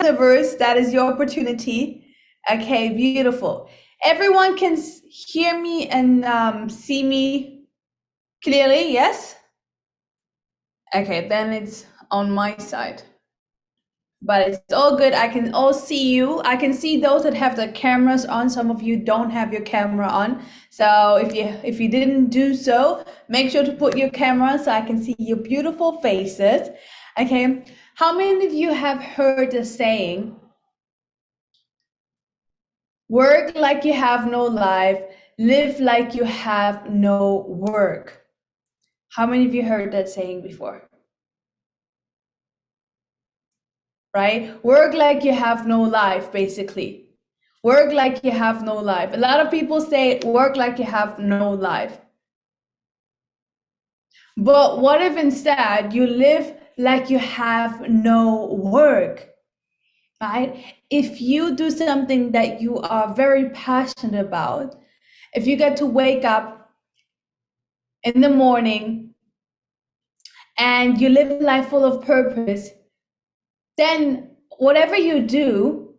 universe, that is your opportunity. Okay, beautiful. Everyone can hear me and see me clearly, yes? Okay, then it's on my side. But it's all good. I can all see you. I can see those that have the cameras on. Some of you don't have your camera on. So if you didn't do so, make sure to put your camera on so I can see your beautiful faces. Okay. How many of you have heard the saying, work like you have no life, live like you have no work? How many of you heard that saying before? Right? Work like you have no life, basically. Work like you have no life. A lot of people say work like you have no life. But what if instead you live like you have no work, right? If you do something that you are very passionate about, if you get to wake up in the morning and you live a life full of purpose, then whatever you do,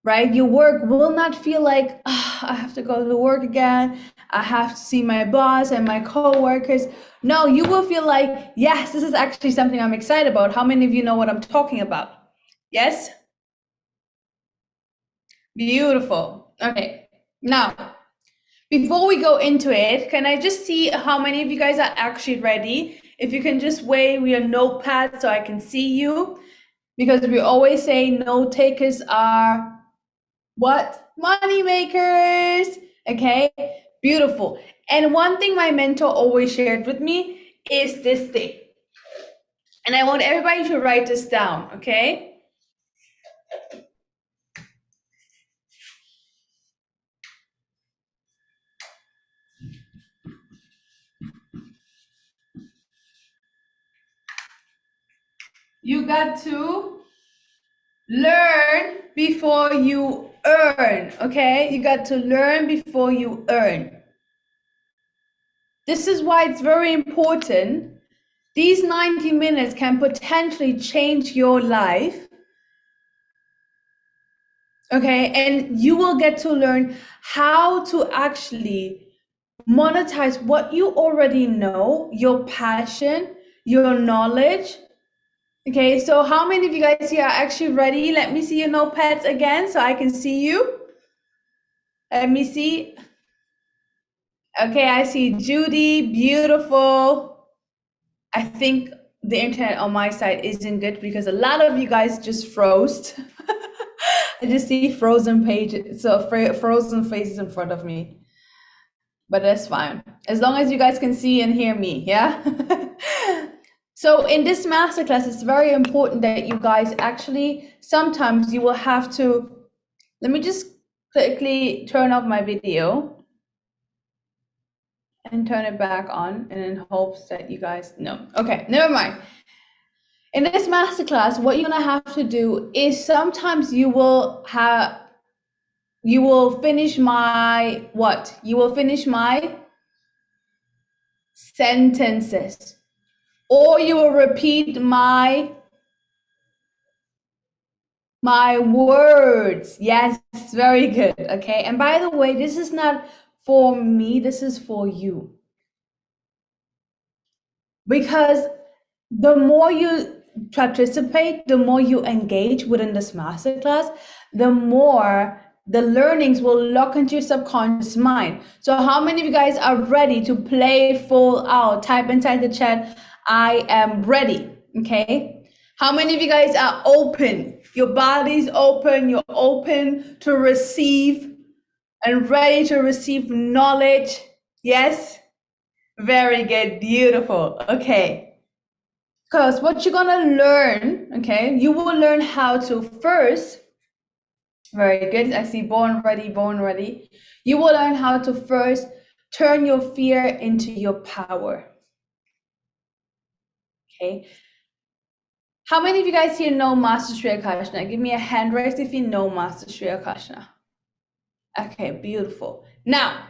right, your work will not feel like, oh, I have to go to work again, I have to see my boss and my co-workers. No, you will feel like, yes, this is actually something I'm excited about. How many of you know what I'm talking about? Yes? Beautiful. Okay, now before we go into it, can I just see how many of you guys are actually ready? If you can just wave your notepad so I can see you, because we always say note takers are what? Money makers. Okay, beautiful. And one thing my mentor always shared with me is this thing. And I want everybody to write this down, okay? You got to learn before you earn, okay? You got to learn before you earn. This is why it's very important. These 90 minutes can potentially change your life. Okay, and you will get to learn how to actually monetize what you already know, your passion, your knowledge. Okay, so how many of you guys here are actually ready? Let me see your notepads again so I can see you. Let me see. Okay, I see Judy, beautiful. I think the internet on my side isn't good because a lot of you guys just froze. I just see frozen pages, so frozen faces in front of me. But that's fine, as long as you guys can see and hear me, yeah? So in this masterclass, it's very important that you guys actually, sometimes you will have to, let me just quickly turn off my video and turn it back on, and in hopes that you guys know. Okay, never mind. In this masterclass, what you're gonna have to do is sometimes you will finish my what? You will finish my sentences, or you will repeat my words. Yes, very good. Okay, and by the way, this is not for me, this is for you, because the more you participate, the more you engage within this masterclass, the more the learnings will lock into your subconscious mind. So how many of you guys are ready to play full out? Type inside the chat, I am ready. Okay, how many of you guys are open? Your body's open, you're open to receive and ready to receive knowledge. Yes, very good, beautiful. Okay, because what you're gonna learn, okay, you will learn how to first, very good, I see born ready. You will learn how to first turn your fear into your power. Okay. How many of you guys here know Master Sri Akashna? Give me a hand raise if you know Master Sri Akashna. Okay, beautiful. Now,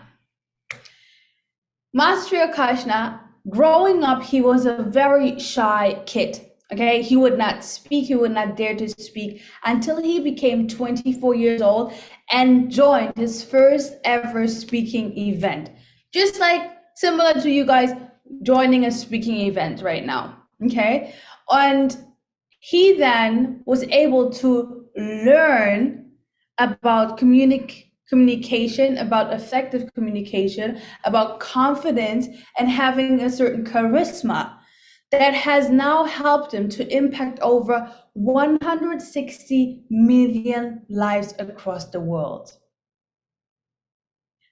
Master Sri Akashna, growing up, he was a very shy kid. Okay, he would not speak, he would not dare to speak until he became 24 years old and joined his first ever speaking event. Just like similar to you guys joining a speaking event right now. Okay, and he then was able to learn about communication, about effective communication, about confidence, and having a certain charisma that has now helped him to impact over 160 million lives across the world.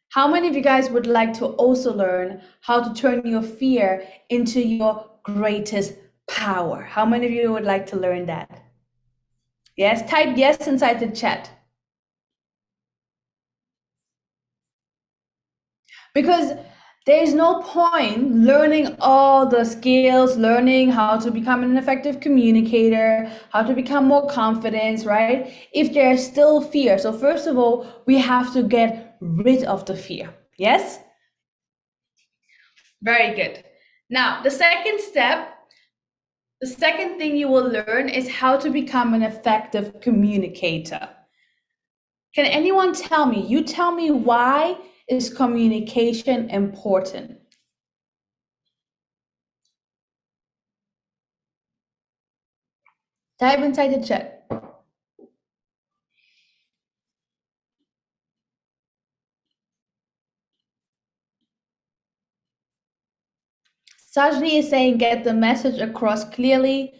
How many of you guys would like to also learn how to turn your fear into your greatest power? How many of you would like to learn that? Yes, type yes inside the chat. Because there's no point learning all the skills, learning how to become an effective communicator, how to become more confident, right? If there's still fear. So first of all, we have to get rid of the fear. Yes? Very good. Now, the second step, the second thing you will learn is how to become an effective communicator. Can anyone tell me? You tell me, why is communication important? Type inside the chat. Sajni is saying get the message across clearly.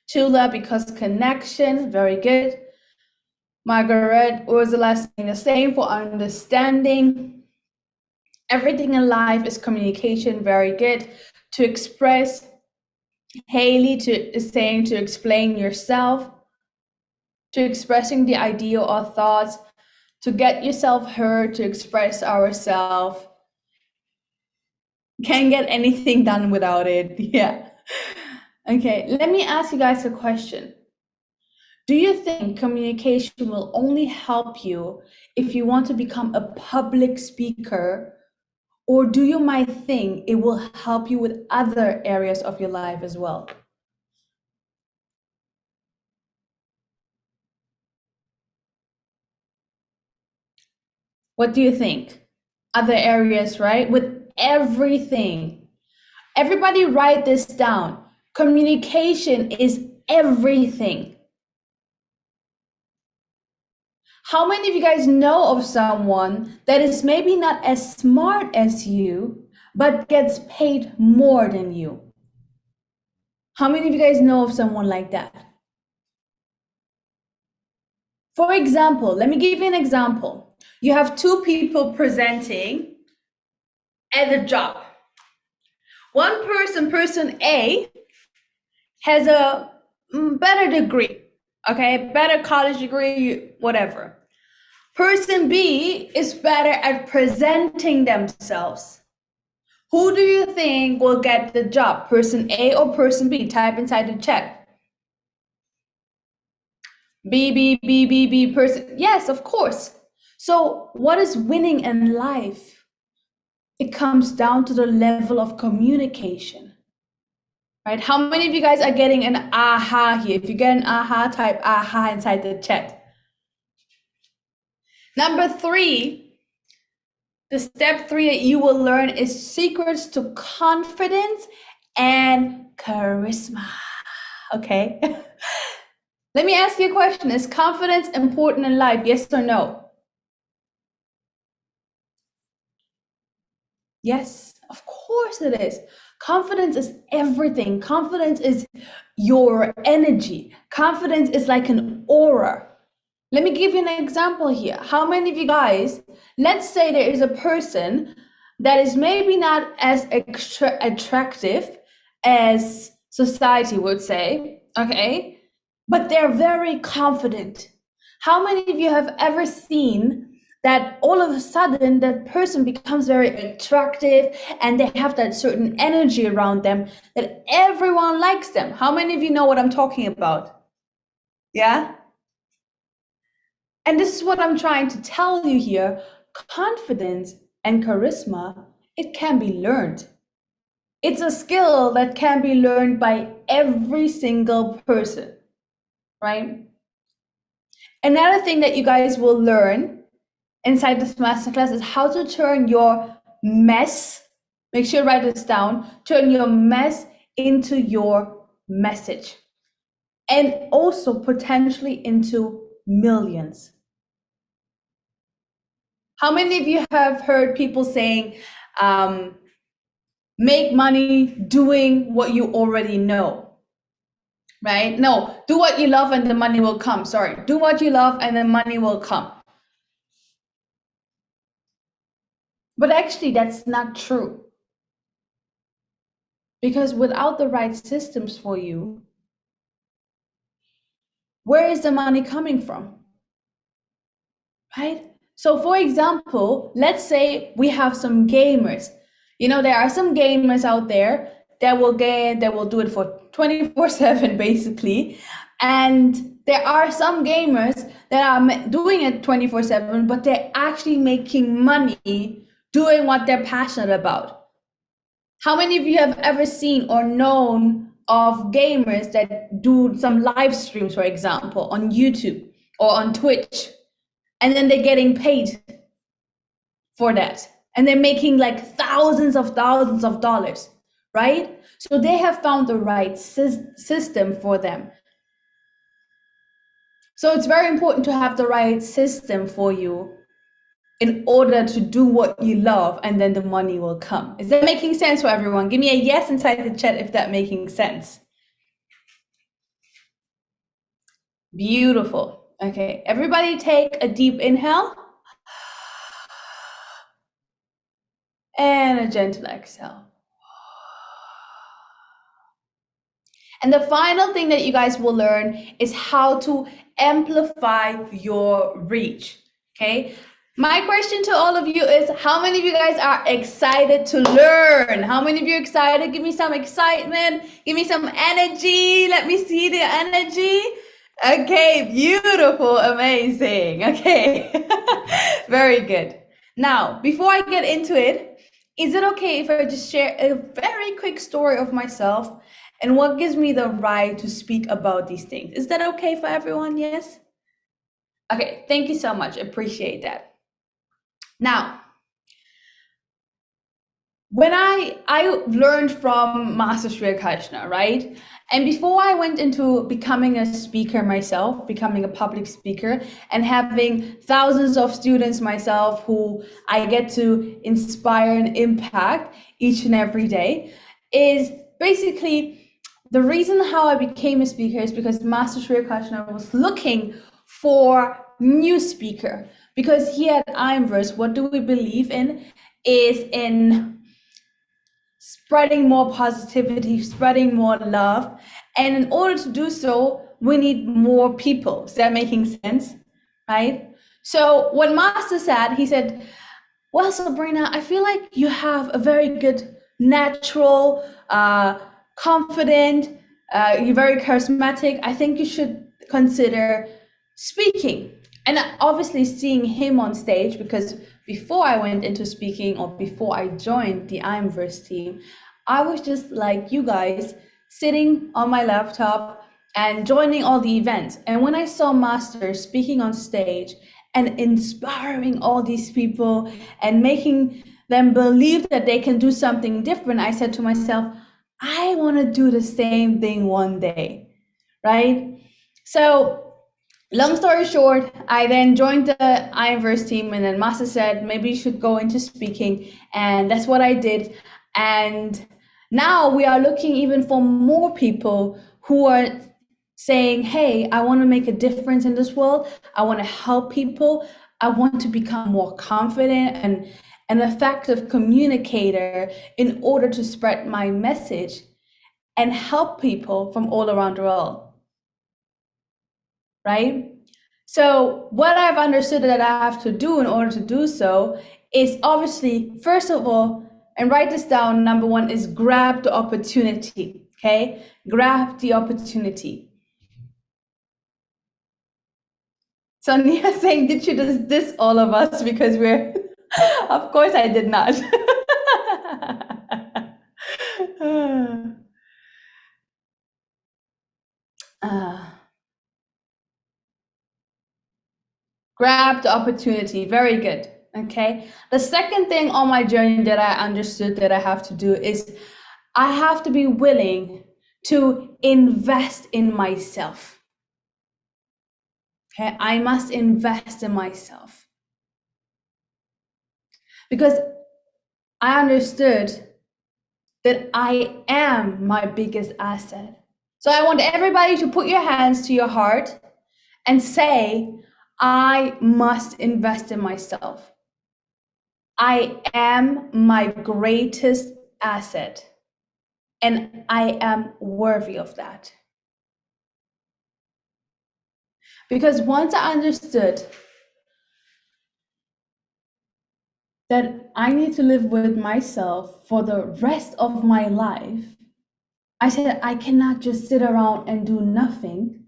Chula, because connection, very good. Margaret, Ursula saying the same for understanding. Everything in life is communication, very good. To express, Haley is saying to explain yourself, to expressing the idea or thoughts, to get yourself heard, to express ourselves. Can't get anything done without it. Yeah. Okay, let me ask you guys a question. Do you think communication will only help you if you want to become a public speaker, or do you might think it will help you with other areas of your life as well? What do you think? Other areas, right? With everything. Everybody write this down. Communication is everything. How many of you guys know of someone that is maybe not as smart as you, but gets paid more than you? How many of you guys know of someone like that? For example, let me give you an example. You have two people presenting at a job. One person A, has a better degree, okay, better college degree, whatever. Person B is better at presenting themselves. Who do you think will get the job, person A or person B? Type inside the chat. B, person. Yes, of course. So what is winning in life? It comes down to the level of communication, right? How many of you guys are getting an aha here? If you get an aha, type aha inside the chat. Number 3, the step 3 that you will learn is secrets to confidence and charisma. Okay. Let me ask you a question. Is confidence important in life? Yes or no? Yes, of course it is. Confidence is everything. Confidence is your energy. Confidence is like an aura. Let me give you an example here. How many of you guys, let's say there is a person that is maybe not as attractive as society would say, okay? But they're very confident. How many of you have ever seen that all of a sudden that person becomes very attractive and they have that certain energy around them that everyone likes them? How many of you know what I'm talking about? Yeah? And this is what I'm trying to tell you here. Confidence and charisma, it can be learned. It's a skill that can be learned by every single person, right? Another thing that you guys will learn inside this masterclass is how to turn your mess, make sure you write this down, turn your mess into your message, and also potentially into millions. How many of you have heard people saying, make money doing what you already know? Right? No, do what you love and the money will come. Sorry, do what you love and the money will come. But actually, that's not true. Because without the right systems for you, where is the money coming from? Right? So for example, let's say we have some gamers. You know, there are some gamers out there that will do it for 24/7 basically. And there are some gamers that are doing it 24/7, but they're actually making money doing what they're passionate about. How many of you have ever seen or known of gamers that do some live streams, for example, on YouTube or on Twitch, and then they're getting paid for that, and they're making like thousands of dollars, right? So they have found the right system for them. So it's very important to have the right system for you in order to do what you love, and then the money will come. Is that making sense for everyone? Give me a yes inside the chat if that making sense. Beautiful. Okay, everybody take a deep inhale and a gentle exhale. And the final thing that you guys will learn is how to amplify your reach, okay? My question to all of you is, how many of you guys are excited to learn? How many of you are excited? Give me some excitement. Give me some energy. Let me see the energy. Okay, beautiful, amazing. Okay, very good. Now, before I get into it, is it okay if I just share a very quick story of myself and what gives me the right to speak about these things? Is that okay for everyone? Yes? Okay, thank you so much. Appreciate that. Now, when I learned from Master Sri Krishna, right? And before I went into becoming a speaker myself, becoming a public speaker, and having thousands of students myself who I get to inspire and impact each and every day, is basically the reason how I became a speaker is because Master Sri Krishna was looking for new speaker. Because here at Imverse, what do we believe in? Is in spreading more positivity, spreading more love. And in order to do so, we need more people. Is that making sense? Right? So what Master said, he said, well, Sabrina, I feel like you have a very good, natural, confident, you're very charismatic. I think you should consider speaking. And obviously seeing him on stage, because before I went into speaking or before I joined the Imverse team, I was just like you guys, sitting on my laptop and joining all the events. And when I saw Master speaking on stage and inspiring all these people and making them believe that they can do something different, I said to myself, I want to do the same thing one day, right? So long story short, I then joined the Imverse team, and then Master said, maybe you should go into speaking. And that's what I did. And now we are looking even for more people who are saying, hey, I want to make a difference in this world. I want to help people. I want to become more confident and an effective communicator in order to spread my message and help people from all around the world. Right? So what I've understood that I have to do in order to do so is obviously, first of all, and write this down, number one is grab the opportunity, okay? Grab the opportunity. So Nia saying, did you just diss all of us because we're, of course I did not. Grab the opportunity. Very good. Okay. The second thing on my journey that I understood that I have to do is I have to be willing to invest in myself. Okay. I must invest in myself because I understood that I am my biggest asset. So I want everybody to put your hands to your heart and say, I must invest in myself. I am my greatest asset, and I am worthy of that. Because once I understood that I need to live with myself for the rest of my life, I said I cannot just sit around and do nothing,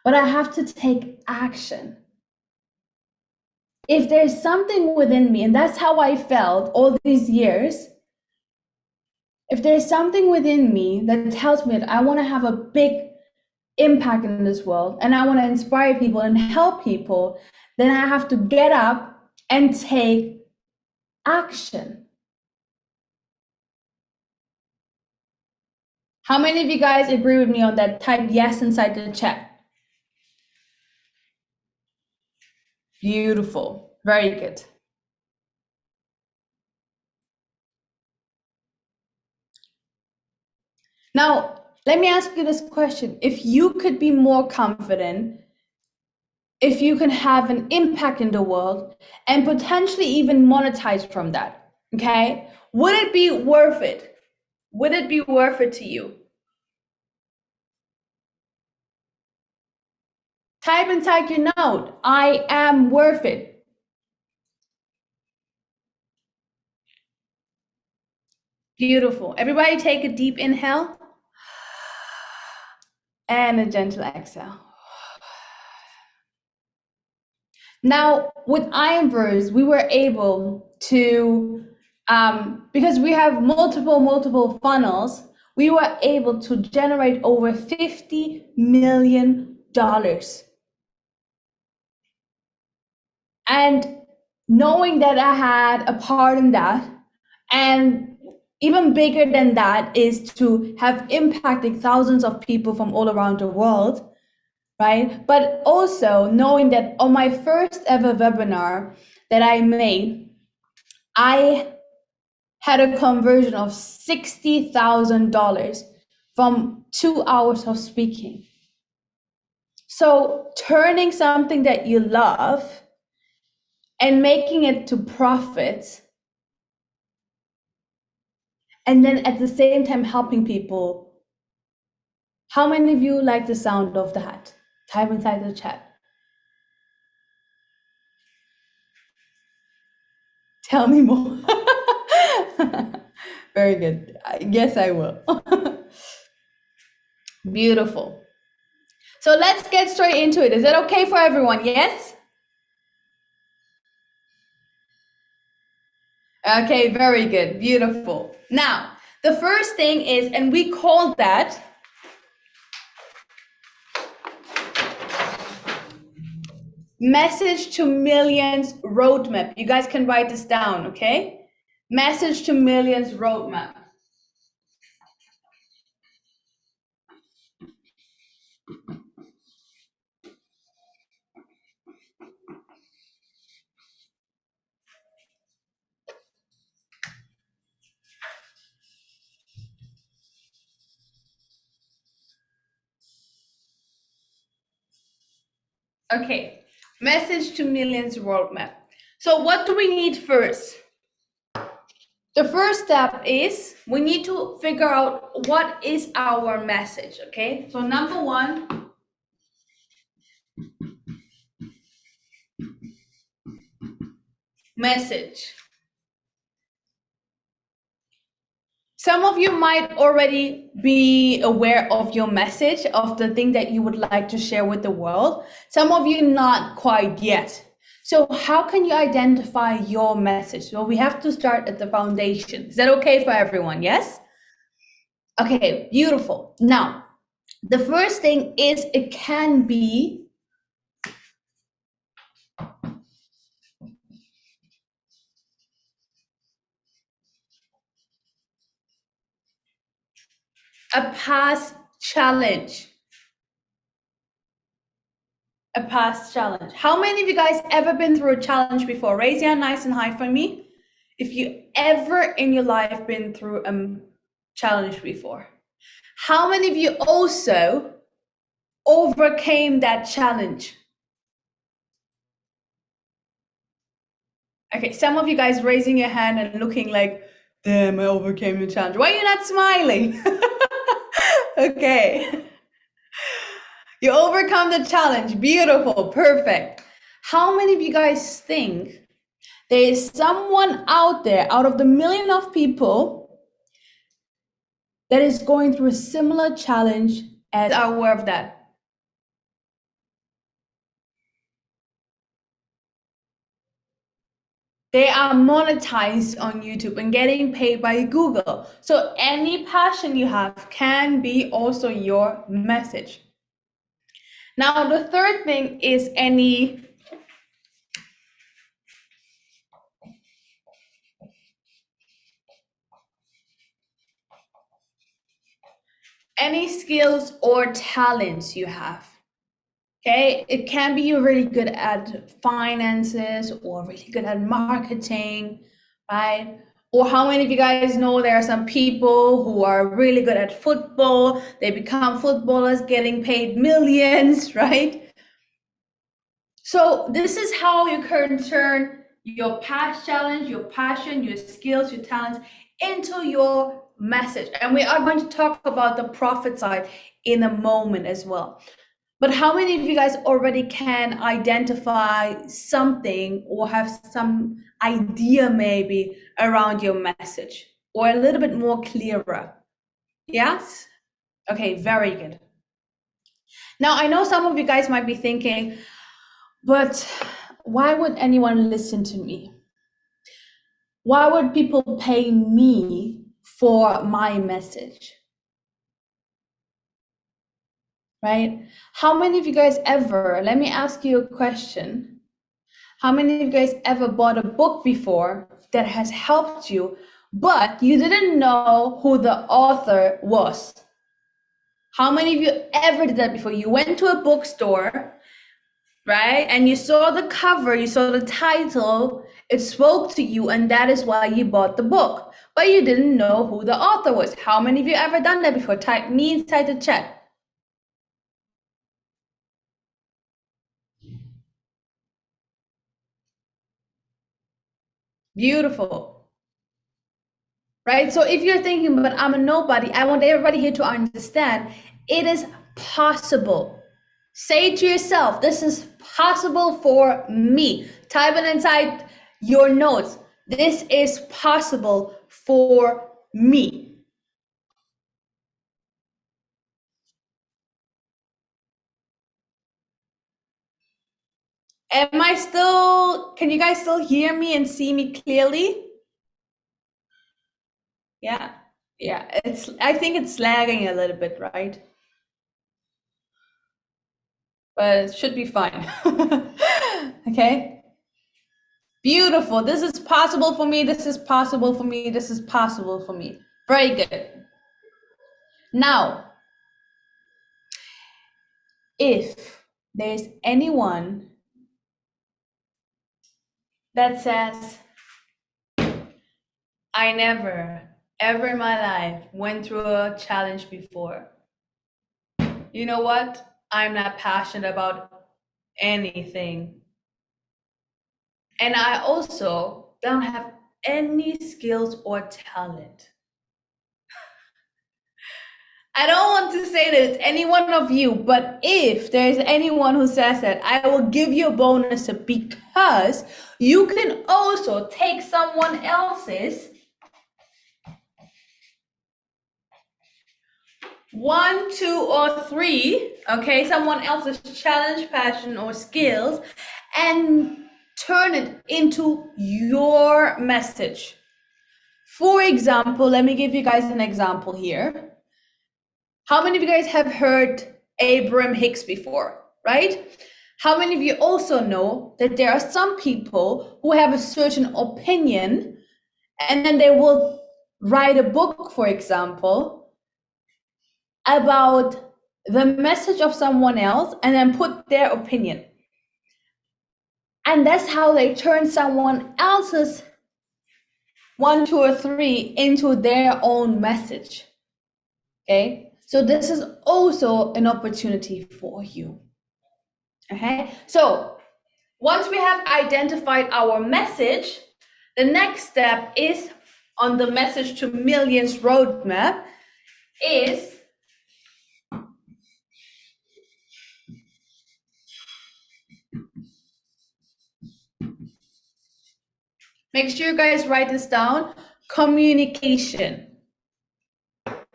but I have to take action. If there's something within me, and that's how I felt all these years, if there's something within me that tells me that I want to have a big impact in this world and I want to inspire people and help people, then I have to get up and take action. How many of you guys agree with me on that? Type yes inside the chat. Beautiful. Very good. Now, let me ask you this question. If you could be more confident, if you can have an impact in the world and potentially even monetize from that, okay? Would it be worth it? Would it be worth it to you? Type inside your note, I am worth it. Beautiful. Everybody take a deep inhale and a gentle exhale. Now, with Ironverse, we were able to, because we have multiple funnels, we were able to generate over $50 million. And knowing that I had a part in that, and even bigger than that is to have impacted thousands of people from all around the world, right? But also knowing that on my first ever webinar that I made, I had a conversion of $60,000 from 2 hours of speaking. So turning something that you love and making it to profit, and then at the same time helping people. How many of you like the sound of that? Type inside the chat. Tell me more. Very good. Yes, I will. Beautiful. So let's get straight into it. Is that okay for everyone? Yes? Okay, very good. Beautiful. Now, the first thing is, and we call that Message to Millions Roadmap. You guys can write this down, okay? Message to Millions Roadmap. Okay, Message to Millions Roadmap. So what do we need first? The first step is we need to figure out what is our message, okay? So number one, message. Some of you might already be aware of your message, of the thing that you would like to share with the world. Some of you not quite yet. So how can you identify your message? Well, we have to start at the foundation. Is that okay for everyone? Yes? Okay, beautiful. Now, the first thing is it can be A past challenge. A past challenge. How many of you guys ever been through a challenge before? Raise your hand nice and high for me. If you ever in your life been through a challenge before. How many of you also overcame that challenge? Okay, some of you guys raising your hand and looking like, damn, I overcame the challenge. Why are you not smiling? Okay. You overcome the challenge. Beautiful. Perfect. How many of you guys think there is someone out there, out of the million of people, that is going through a similar challenge as are aware of that? They are monetized on YouTube and getting paid by Google. So any passion you have can be also your message. Now, the third thing is any skills or talents you have. Okay, it can be you're really good at finances or really good at marketing, right? Or how many of you guys know there are some people who are really good at football, they become footballers getting paid millions, right? So this is how you can turn your past challenge, your passion, your skills, your talents into your message. And we are going to talk about the profit side in a moment as well. But how many of you guys already can identify something or have some idea maybe around your message or a little bit more clearer? Yes? Okay, very good. Now, I know some of you guys might be thinking, but why would anyone listen to me? Why would people pay me for my message? Right? How many of you guys ever, let me ask you a question. How many of you guys ever bought a book before that has helped you, but you didn't know who the author was? How many of you ever did that before? You went to a bookstore, right? And you saw the cover, you saw the title, it spoke to you, and that is why you bought the book. But you didn't know who the author was. How many of you ever done that before? Type me inside the chat. Beautiful. Right? So if you're thinking, but I'm a nobody, I want everybody here to understand it is possible. Say to yourself, this is possible for me. Type it inside your notes. This is possible for me. Can you guys still hear me and see me clearly? Yeah, yeah, I think it's lagging a little bit, right? But it should be fine. Okay. Beautiful. This is possible for me. This is possible for me. This is possible for me. Very good. Now, if there's anyone that says, I never, ever in my life went through a challenge before, you know what? I'm not passionate about anything. And I also don't have any skills or talent. I don't want to say that it's any one of you, but if there's anyone who says that, I will give you a bonus because you can also take someone else's 1, 2, or 3, okay, someone else's challenge, passion, or skills, and turn it into your message. For example, let me give you guys an example here. How many of you guys have heard Abraham Hicks before, right? How many of you also know that there are some people who have a certain opinion and then they will write a book, for example, about the message of someone else and then put their opinion. And that's how they turn someone else's 1, 2, or 3 into their own message. Okay, so this is also an opportunity for you. Okay, so once we have identified our message, the next step is on the message to millions roadmap is make sure you guys write this down, communication.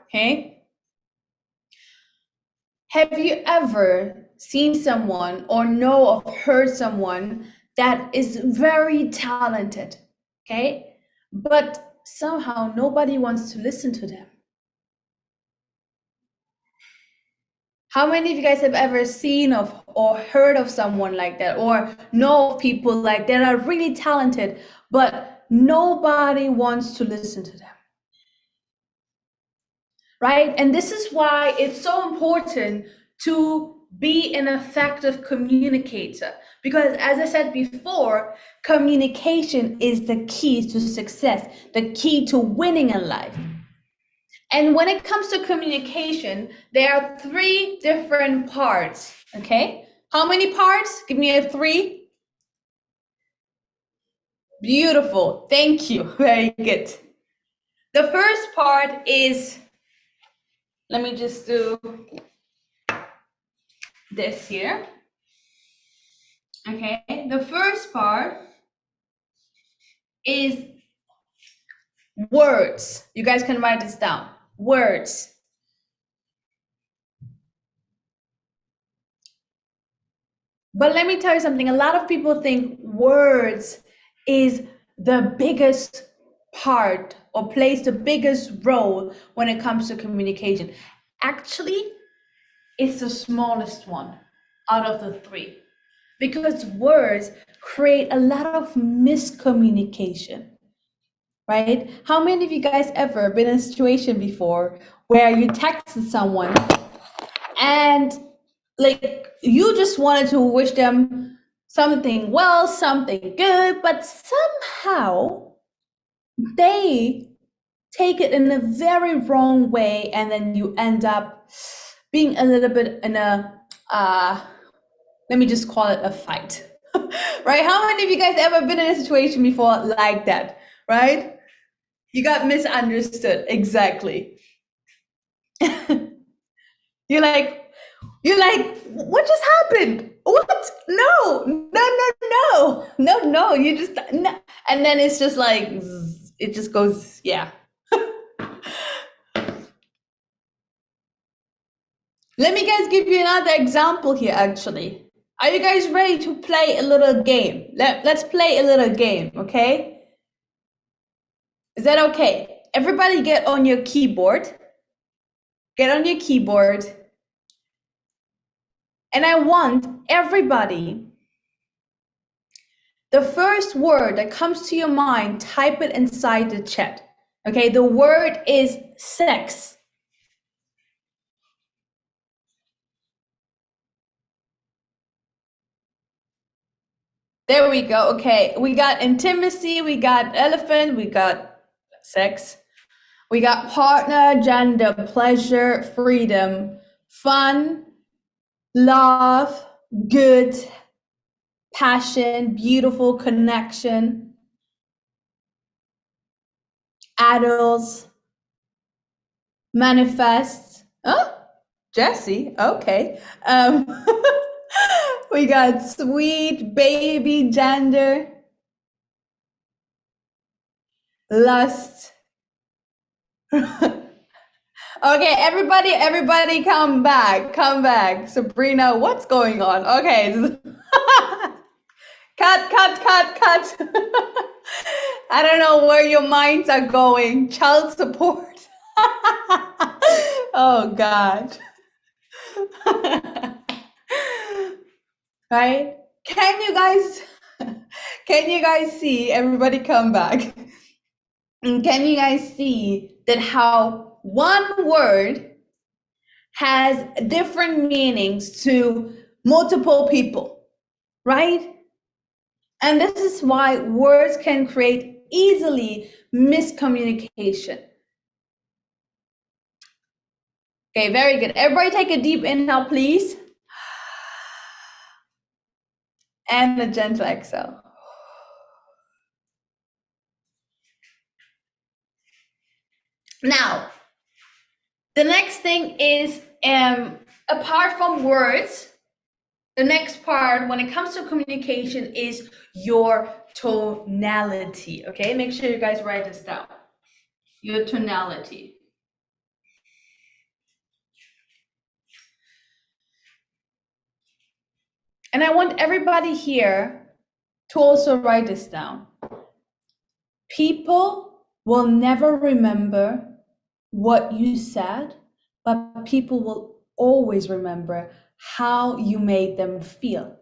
Okay, have you ever seen someone or know of heard someone that is very talented, okay, but somehow nobody wants to listen to them? How many of you guys have ever seen of or heard of someone like that, or know of people like that are really talented, but nobody wants to listen to them? Right? And this is why it's so important to be an effective communicator, because as I said before, communication is the key to success, the key to winning in life. And when it comes to communication, there are 3 different parts, okay? How many parts? Give me a 3. Beautiful, thank you, very good. The first part is, let me just do this here. Okay, the first part is words. You guys can write this down, words. But let me tell you something, a lot of people think words is the biggest part or plays the biggest role when it comes to communication. Actually, it's the smallest one out of the 3, because words create a lot of miscommunication, right? How many of you guys ever been in a situation before where you texted someone and like you just wanted to wish them something well, something good, but somehow they take it in a very wrong way, and then you end up being a little bit in a let me just call it a fight. Right? How many of you guys ever been in a situation before like that, right? You got misunderstood. Exactly. you're like what just happened? What? No, you just no. And then it's just like it just goes, yeah. Let me guys give you another example here. Actually, are you guys ready to play a little game? Let's play a little game, okay? Is that okay? Everybody get on your keyboard. Get on your keyboard. And I want everybody, the first word that comes to your mind, type it inside the chat. Okay, the word is sex. There we go. Okay, we got intimacy, we got elephant, we got sex. We got partner, gender, pleasure, freedom, fun, love, good, passion, beautiful, connection, adults, manifest. Oh, Jesse, okay. We got sweet, baby, gender, lust. Okay, everybody come back. Sabrina, what's going on? Okay. Cut. I don't know where your minds are going. Child support. Oh God. Right? Can you guys see, everybody come back. And can you guys see that how one word has different meanings to multiple people, right? And this is why words can create easily miscommunication. Okay, very good. Everybody take a deep inhale, please. And a gentle exhale. Now, the next thing is, apart from words, the next part when it comes to communication is your tonality, okay? Make sure you guys write this down. Your tonality. And I want everybody here to also write this down. People will never remember what you said, but people will always remember how you made them feel.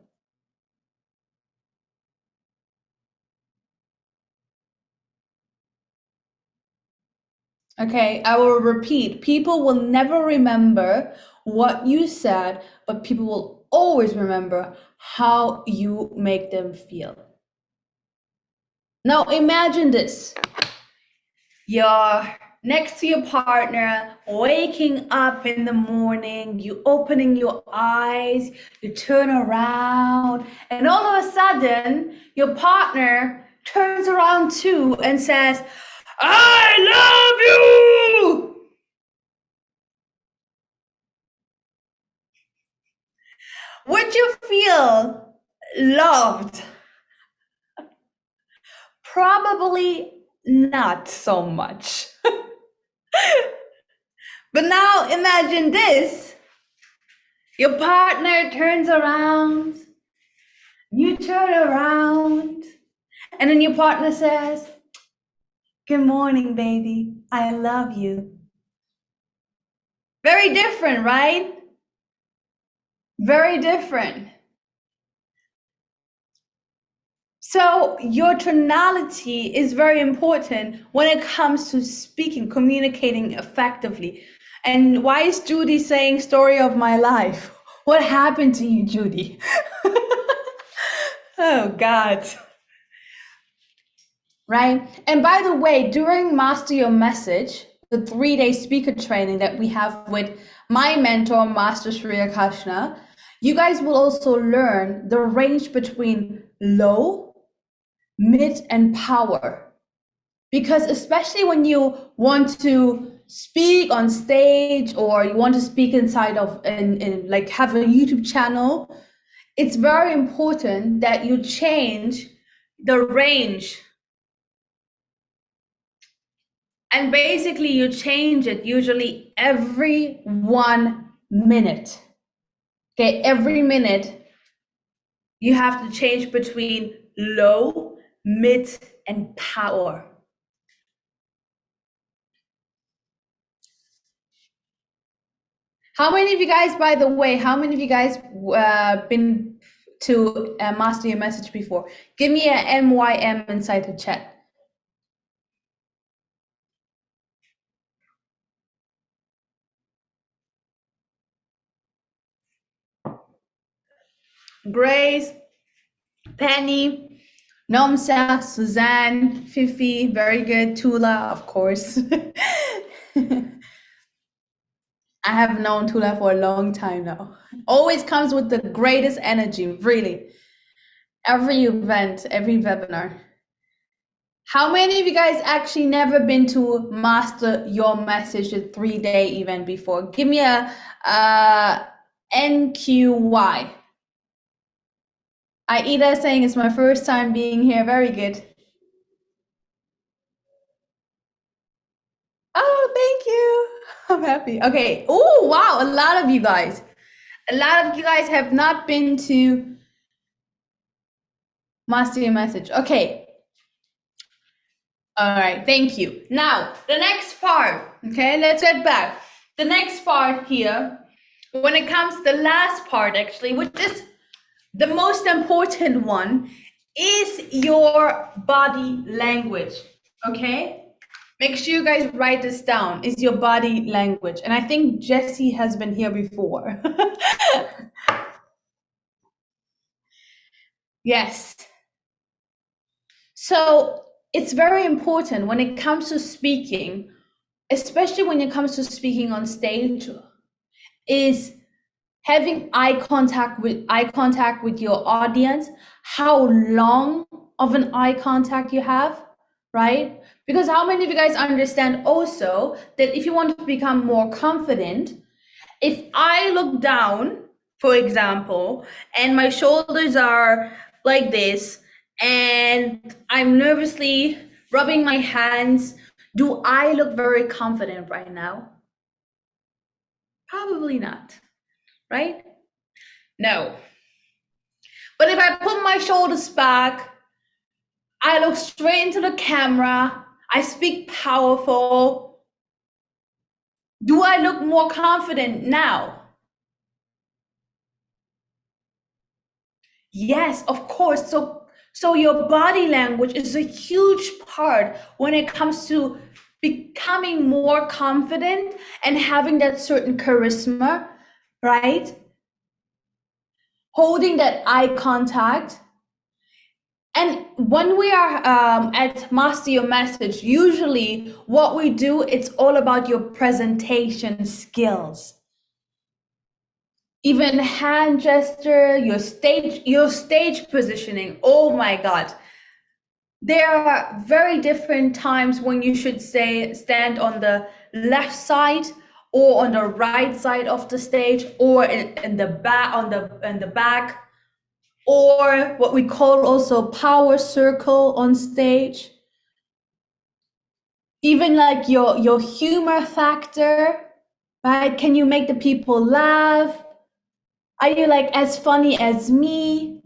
Okay, I will repeat. People will never remember what you said, but people will always remember how you make them feel. Now imagine this. You're next to your partner, waking up in the morning, you opening your eyes, you turn around, and all of a sudden, your partner turns around too and says, I love you! Would you feel loved? Probably not so much. But now imagine this. Your partner turns around, you turn around, and then your partner says, good morning, baby. I love you. Very different, right? Very different. So your tonality is very important when it comes to speaking, communicating effectively. And why is Judy saying story of my life? What happened to you, Judy? Oh, God. Right? And by the way, during Master Your Message, the 3-day speaker training that we have with my mentor, Master Shri Akashna, you guys will also learn the range between low, mid, and power. Because especially when you want to speak on stage or you want to speak inside of like have a YouTube channel, it's very important that you change the range. And basically you change it usually every 1 minute. Okay, every minute you have to change between low, mid, and power. How many of you guys, by the way, how many of you guys been to Master Your Message before? Give me a MYM inside the chat. Grace, Penny, Nomsa, Suzanne, Fifi, very good. Tula, of course. I have known Tula for a long time now. Always comes with the greatest energy, really. Every event, every webinar. How many of you guys actually never been to Master Your Message, a 3-day event before? Give me a NQY. Aida saying it's my first time being here. Very good. Oh, thank you. I'm happy. Okay. Oh, wow. A lot of you guys. A lot of you guys have not been to Master Your Message. Okay. All right. Thank you. Now, the next part. Okay, let's get back. The next part here, when it comes to the last part, actually, which is the most important one, is your body language. Okay? Make sure you guys write this down, is your body language. And I think Jessie has been here before. Yes. So it's very important when it comes to speaking, especially when it comes to speaking on stage, is having eye contact with your audience, how long of an eye contact you have, right? Because how many of you guys understand also that if you want to become more confident, if I look down, for example, and my shoulders are like this, and I'm nervously rubbing my hands, do I look very confident right now? Probably not, right? No. But if I put my shoulders back, I look straight into the camera, I speak powerful, do I look more confident now? Yes, of course. So your body language is a huge part when it comes to becoming more confident and having that certain charisma, right? Holding that eye contact. And when we are at Master Your Message, usually what we do, it's all about your presentation skills. Even hand gesture, your stage positioning. Oh my God. There are very different times when you should stand on the left side or on the right side of the stage, or in the back, or what we call also power circle on stage. Even like your humor factor, right? Can you make the people laugh? Are you like as funny as me?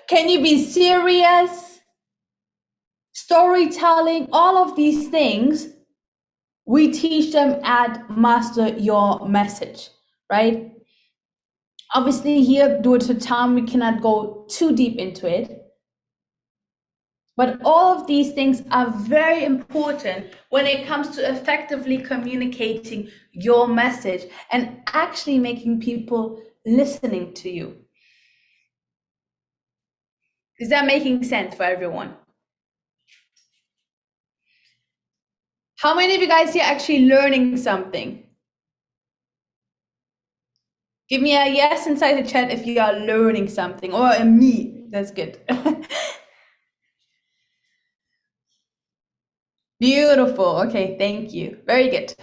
Can you be serious? Storytelling, all of these things, we teach them at Master Your Message, right? Obviously here, due to time, we cannot go too deep into it. But all of these things are very important when it comes to effectively communicating your message and actually making people listening to you. Is that making sense for everyone? How many of you guys here are actually learning something? Give me a yes inside the chat if you are learning something, or a me. That's good. Beautiful. Okay, thank you. Very good.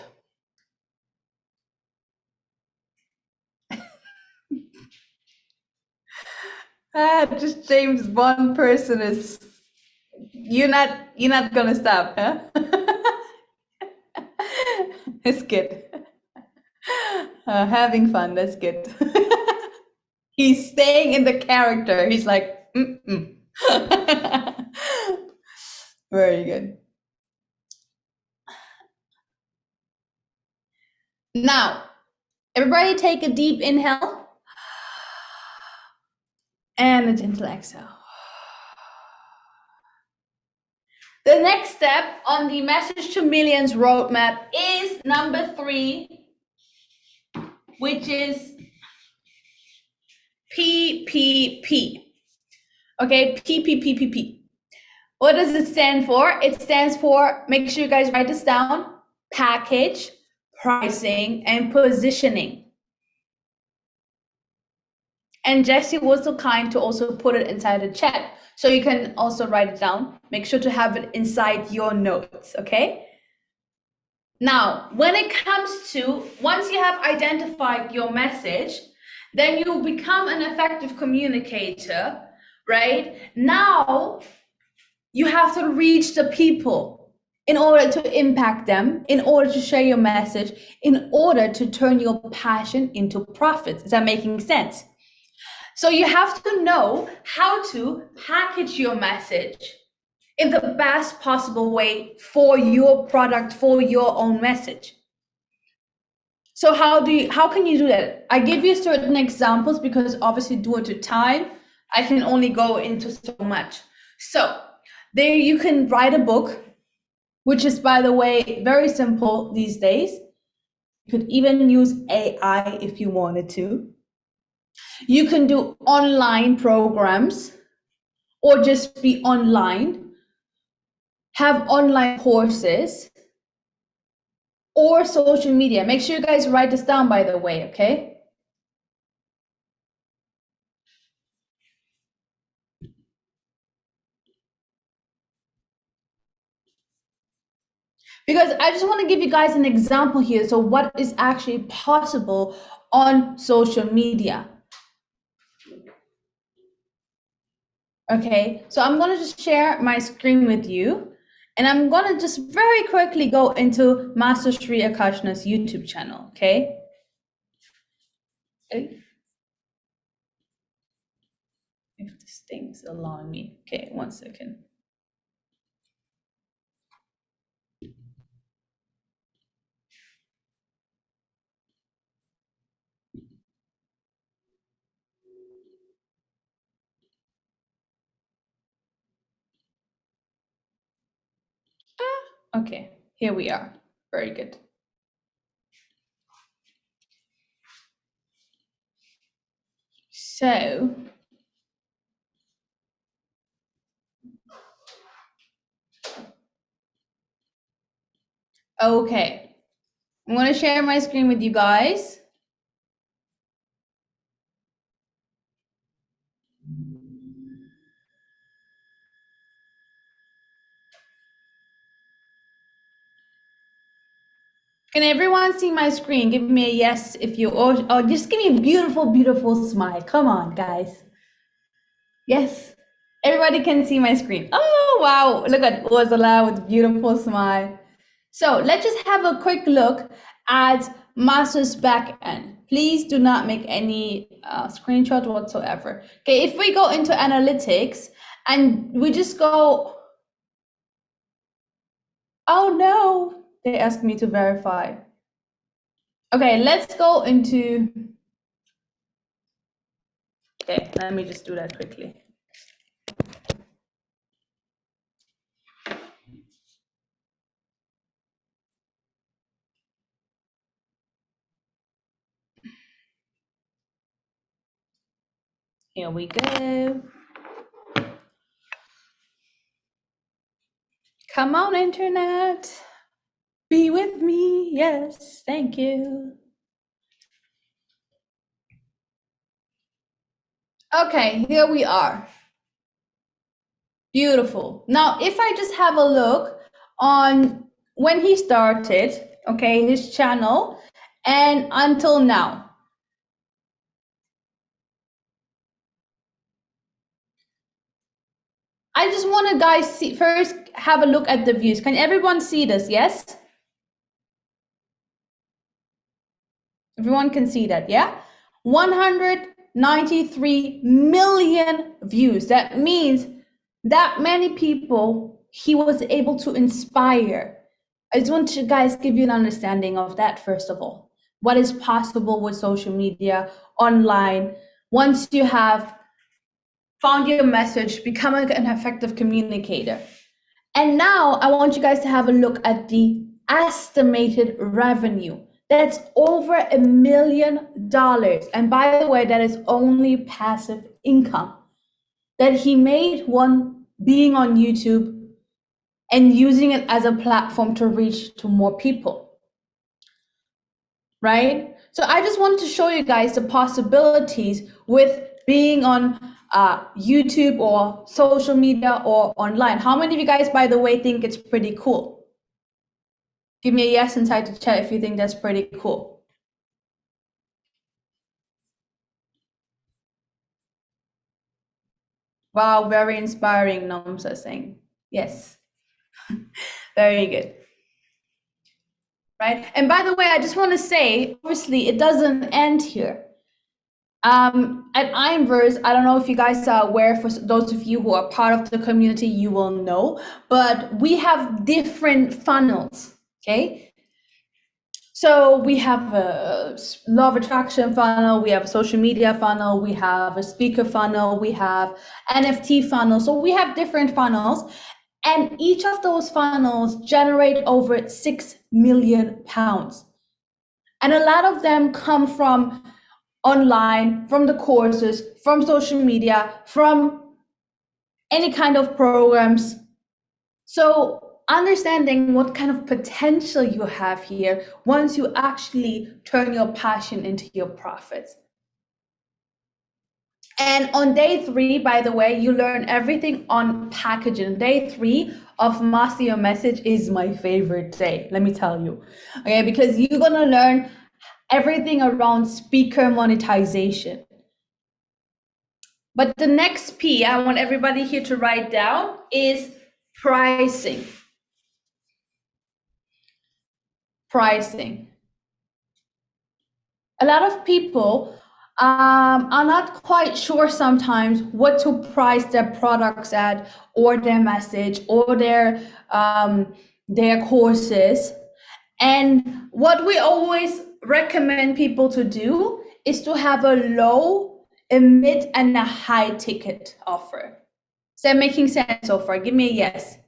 Just James, one person is you're not gonna stop, huh? It's good. Having fun, that's good. He's staying in the character. He's like, Very good. Now, everybody take a deep inhale and a gentle exhale. The next step on the Message to Millions roadmap is number 3, which is PPP. Okay, PPPPP. What does it stand for? It stands for, make sure you guys write this down, package, pricing, and positioning. And Jessie was so kind to also put it inside the chat. So you can also write it down. Make sure to have it inside your notes, okay? Now, when it comes to, once you have identified your message, then you become an effective communicator, right? Now, you have to reach the people in order to impact them, in order to share your message, in order to turn your passion into profits. Is that making sense? So you have to know how to package your message in the best possible way for your product, for your own message. So how can you do that? I give you certain examples because obviously due to time, I can only go into so much. So There you can write a book, which is, by the way, very simple these days. You could even use AI if you wanted to. You can do online programs or just be online, have online courses or social media. Make sure you guys write this down, by the way, okay? Because I just want to give you guys an example here. So what is actually possible on social media? Okay, so I'm going to just share my screen with you, and I'm going to just very quickly go into Master Sri Akashna's YouTube channel, okay? If this thing's allowing me. Okay, 1 second. Okay, here we are. Very good. So, okay, I'm going to share my screen with you guys. Can everyone see my screen? Give me a yes if you, or just give me a beautiful, beautiful smile. Come on, guys. Yes, everybody can see my screen. Oh, wow. Look at Ursula with a beautiful smile. So let's just have a quick look at Master's backend. Please do not make any screenshot whatsoever. Okay, if we go into analytics and we just go, oh no, they asked me to verify. Okay, let's go into, okay, let me just do that quickly. Here we go. Come on, internet. Be with me. Yes, thank you. Okay, here we are. Beautiful. Now, if I just have a look on when he started, okay, his channel, and until now. I just want to guys see first have a look at the views. Can everyone see this? Yes? Everyone can see that, yeah? 193 million views. That means that many people he was able to inspire. I just want to guys give you an understanding of that first of all. What is possible with social media, online, once you have found your message, become an effective communicator. And now I want you guys to have a look at the estimated revenue. That's over $1 million. And by the way, that is only passive income that he made one being on YouTube and using it as a platform to reach to more people, right? So I just wanted to show you guys the possibilities with being on YouTube or social media or online. How many of you guys, by the way, think it's pretty cool? Give me a yes inside the chat if you think that's pretty cool. Wow, very inspiring, Nomsa saying. Yes, very good. Right, and by the way, I just want to say, obviously, it doesn't end here. At Ironverse, I don't know if you guys are aware, for those of you who are part of the community, you will know, but we have different funnels, okay? So we have a law of attraction funnel, we have a social media funnel, we have a speaker funnel, we have NFT funnel. So we have different funnels. And each of those funnels generate over £6 million. And a lot of them come from online, from the courses, from social media, from any kind of programs. So understanding what kind of potential you have here once you actually turn your passion into your profits. And on day 3, by the way, you learn everything on packaging. Day 3 of Master Your Message is my favorite day, let me tell you. Okay, because you're gonna learn everything around speaker monetization. But the next P I want everybody here to write down is pricing. Pricing. A lot of people are not quite sure sometimes what to price their products at, or their message, or their courses. And what we always recommend people to do is to have a low, a mid, and a high ticket offer. Is that making sense so far? Give me a yes.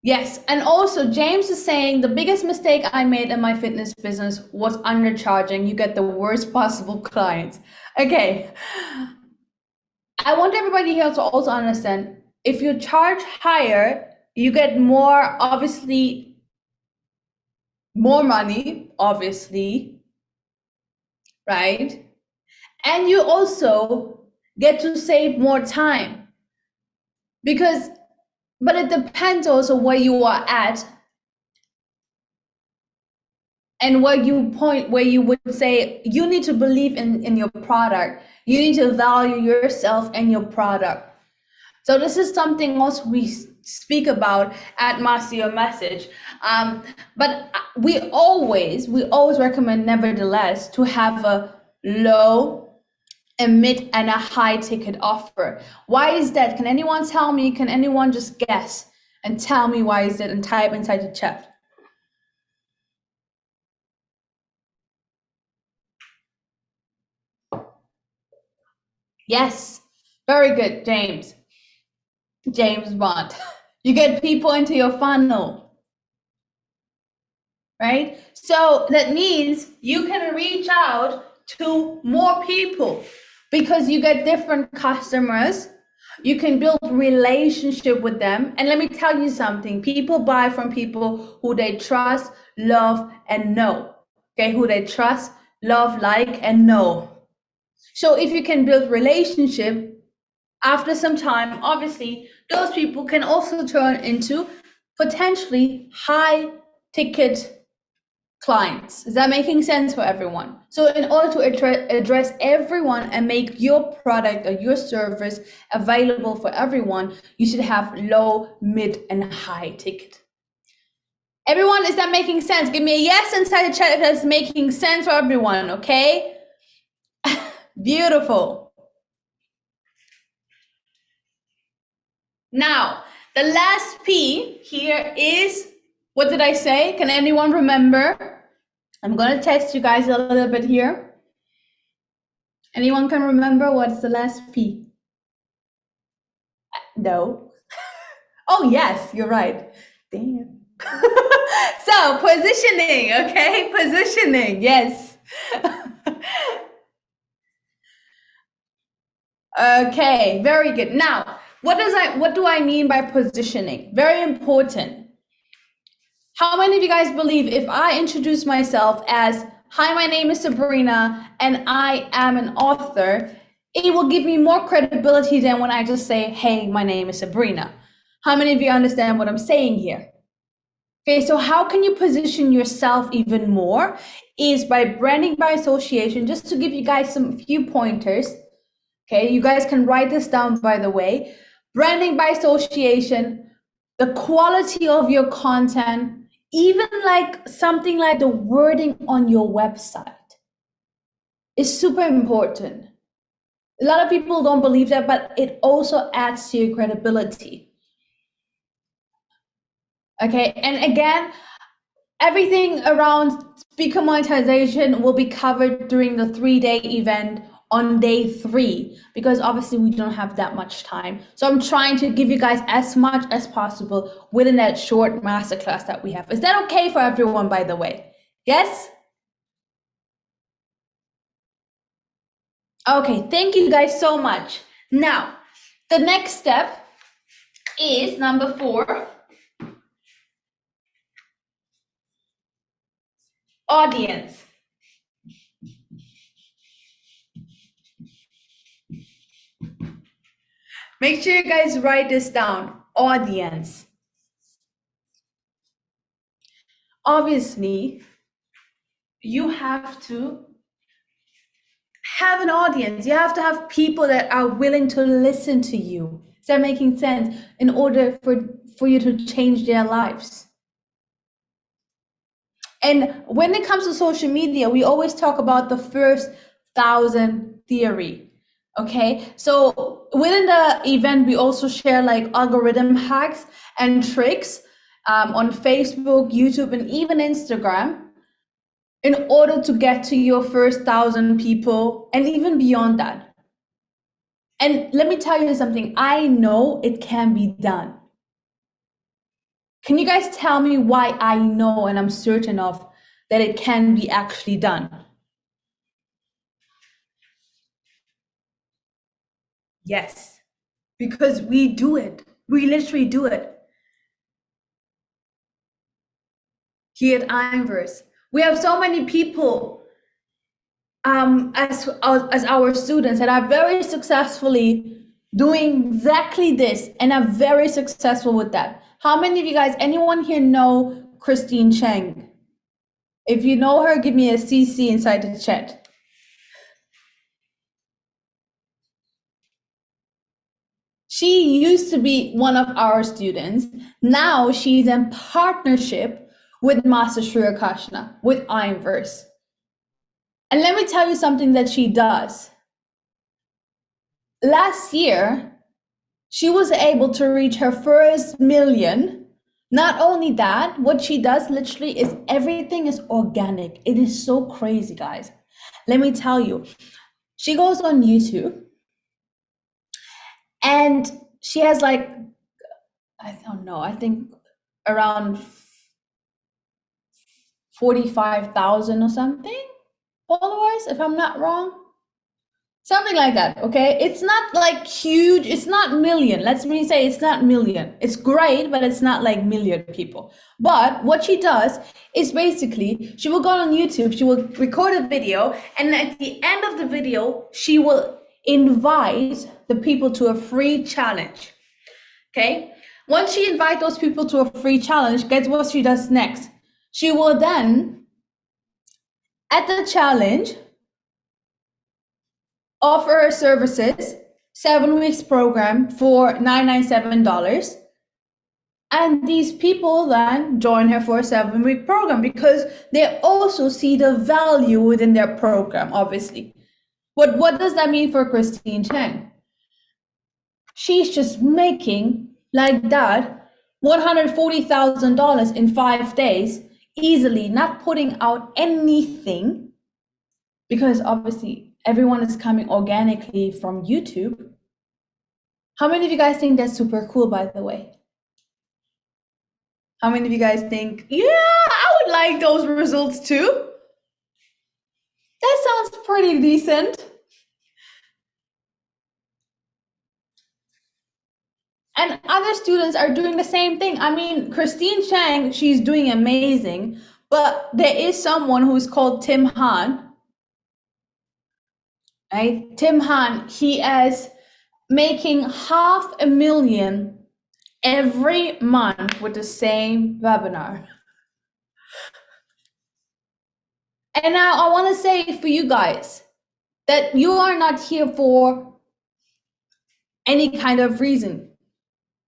Yes, and also James is saying the biggest mistake I made in my fitness business was undercharging. You get the worst possible clients. Okay, I want everybody here to also understand, if you charge higher, you get more, obviously, more money, obviously, right? And you also get to save more time, because, but it depends also where you are at, and where you would say you need to believe in your product. You need to value yourself and your product. So this is something else we speak about at Master Your Message. But we always recommend, nevertheless, to have a low, a mid, and a high ticket offer. Why is that? Can anyone tell me? Can anyone just guess and tell me why is that, and type inside the chat? Yes, very good, James Bond. You get people into your funnel, right? So that means you can reach out to more people because you get different customers. You can build relationship with them. And let me tell you something, people buy from people who they trust, love, and know. Okay, who they trust, love, like, and know. So if you can build relationship, after some time, obviously, those people can also turn into potentially high ticket clients. Is that making sense for everyone? So in order to address everyone and make your product or your service available for everyone, you should have low, mid, and high ticket. Everyone, is that making sense? Give me a yes inside the chat if that's making sense for everyone, okay? Beautiful. Now, the last P here is, what did I say? Can anyone remember? I'm going to test you guys a little bit here. Anyone can remember what's the last P? No. Oh, yes, you're right. Damn. So, positioning, okay? Positioning, yes. Okay, very good. Now, what do I mean by positioning? Very important. How many of you guys believe if I introduce myself as, hi, my name is Sabrina and I am an author, it will give me more credibility than when I just say, hey, my name is Sabrina? How many of you understand what I'm saying here? Okay, so how can you position yourself even more is by branding by association. Just to give you guys some few pointers. Okay, you guys can write this down, by the way. Branding by association, the quality of your content, even like something like the wording on your website is super important. A lot of people don't believe that, but it also adds to your credibility. Okay, and again, everything around speaker monetization will be covered during the 3-day event on day 3, because obviously we don't have that much time. So I'm trying to give you guys as much as possible within that short masterclass that we have. Is that okay for everyone, by the way? Yes? Okay, thank you guys so much. Now, the next step is number 4, audience. Make sure you guys write this down, audience. Obviously, you have to have an audience. You have to have people that are willing to listen to you. Is that making sense? In order for you to change their lives. And when it comes to social media, we always talk about the first 1,000 theory. Okay, so within the event, we also share like algorithm hacks and tricks on Facebook, YouTube, and even Instagram in order to get to your first 1,000 people and even beyond that. And let me tell you something, I know it can be done. Can you guys tell me why I know and I'm certain of that it can be actually done? Yes, because we do it. We literally do it. Here at Inverse, we have so many people as our students that are very successfully doing exactly this and are very successful with that. How many of you guys, anyone here know Christine Cheng? If you know her, give me a CC inside the chat. She used to be one of our students. Now she's in partnership with Master Sri Akashna, with Inverse. And let me tell you something that she does. Last year, she was able to reach her first million. Not only that, what she does literally is everything is organic. It is so crazy, guys. Let me tell you, she goes on YouTube and she has like, I don't know, I think around 45,000 or something followers, if I'm not wrong. Something like that, okay? It's not like huge, it's not million. Let's me say it's not million. It's great, but it's not like million people. But what she does is basically, she will go on YouTube, she will record a video, and at the end of the video, she will invite the people to a free challenge, okay? Once she invites those people to a free challenge, guess what she does next? She will then, at the challenge, offer her services, 7 weeks program for $997. And these people then join her for a 7-week program because they also see the value within their program, obviously. What does that mean for Christine Cheng? She's just making like that $140,000 in 5 days, easily, not putting out anything, because obviously everyone is coming organically from YouTube. How many of you guys think that's super cool, by the way? How many of you guys think, yeah, I would like those results too? That sounds pretty decent. And other students are doing the same thing. I mean, Christine Chang, she's doing amazing, but there is someone who's called Tim Han, right? Tim Han, he is making $500,000 every month with the same webinar. And now I want to say for you guys that you are not here for any kind of reason,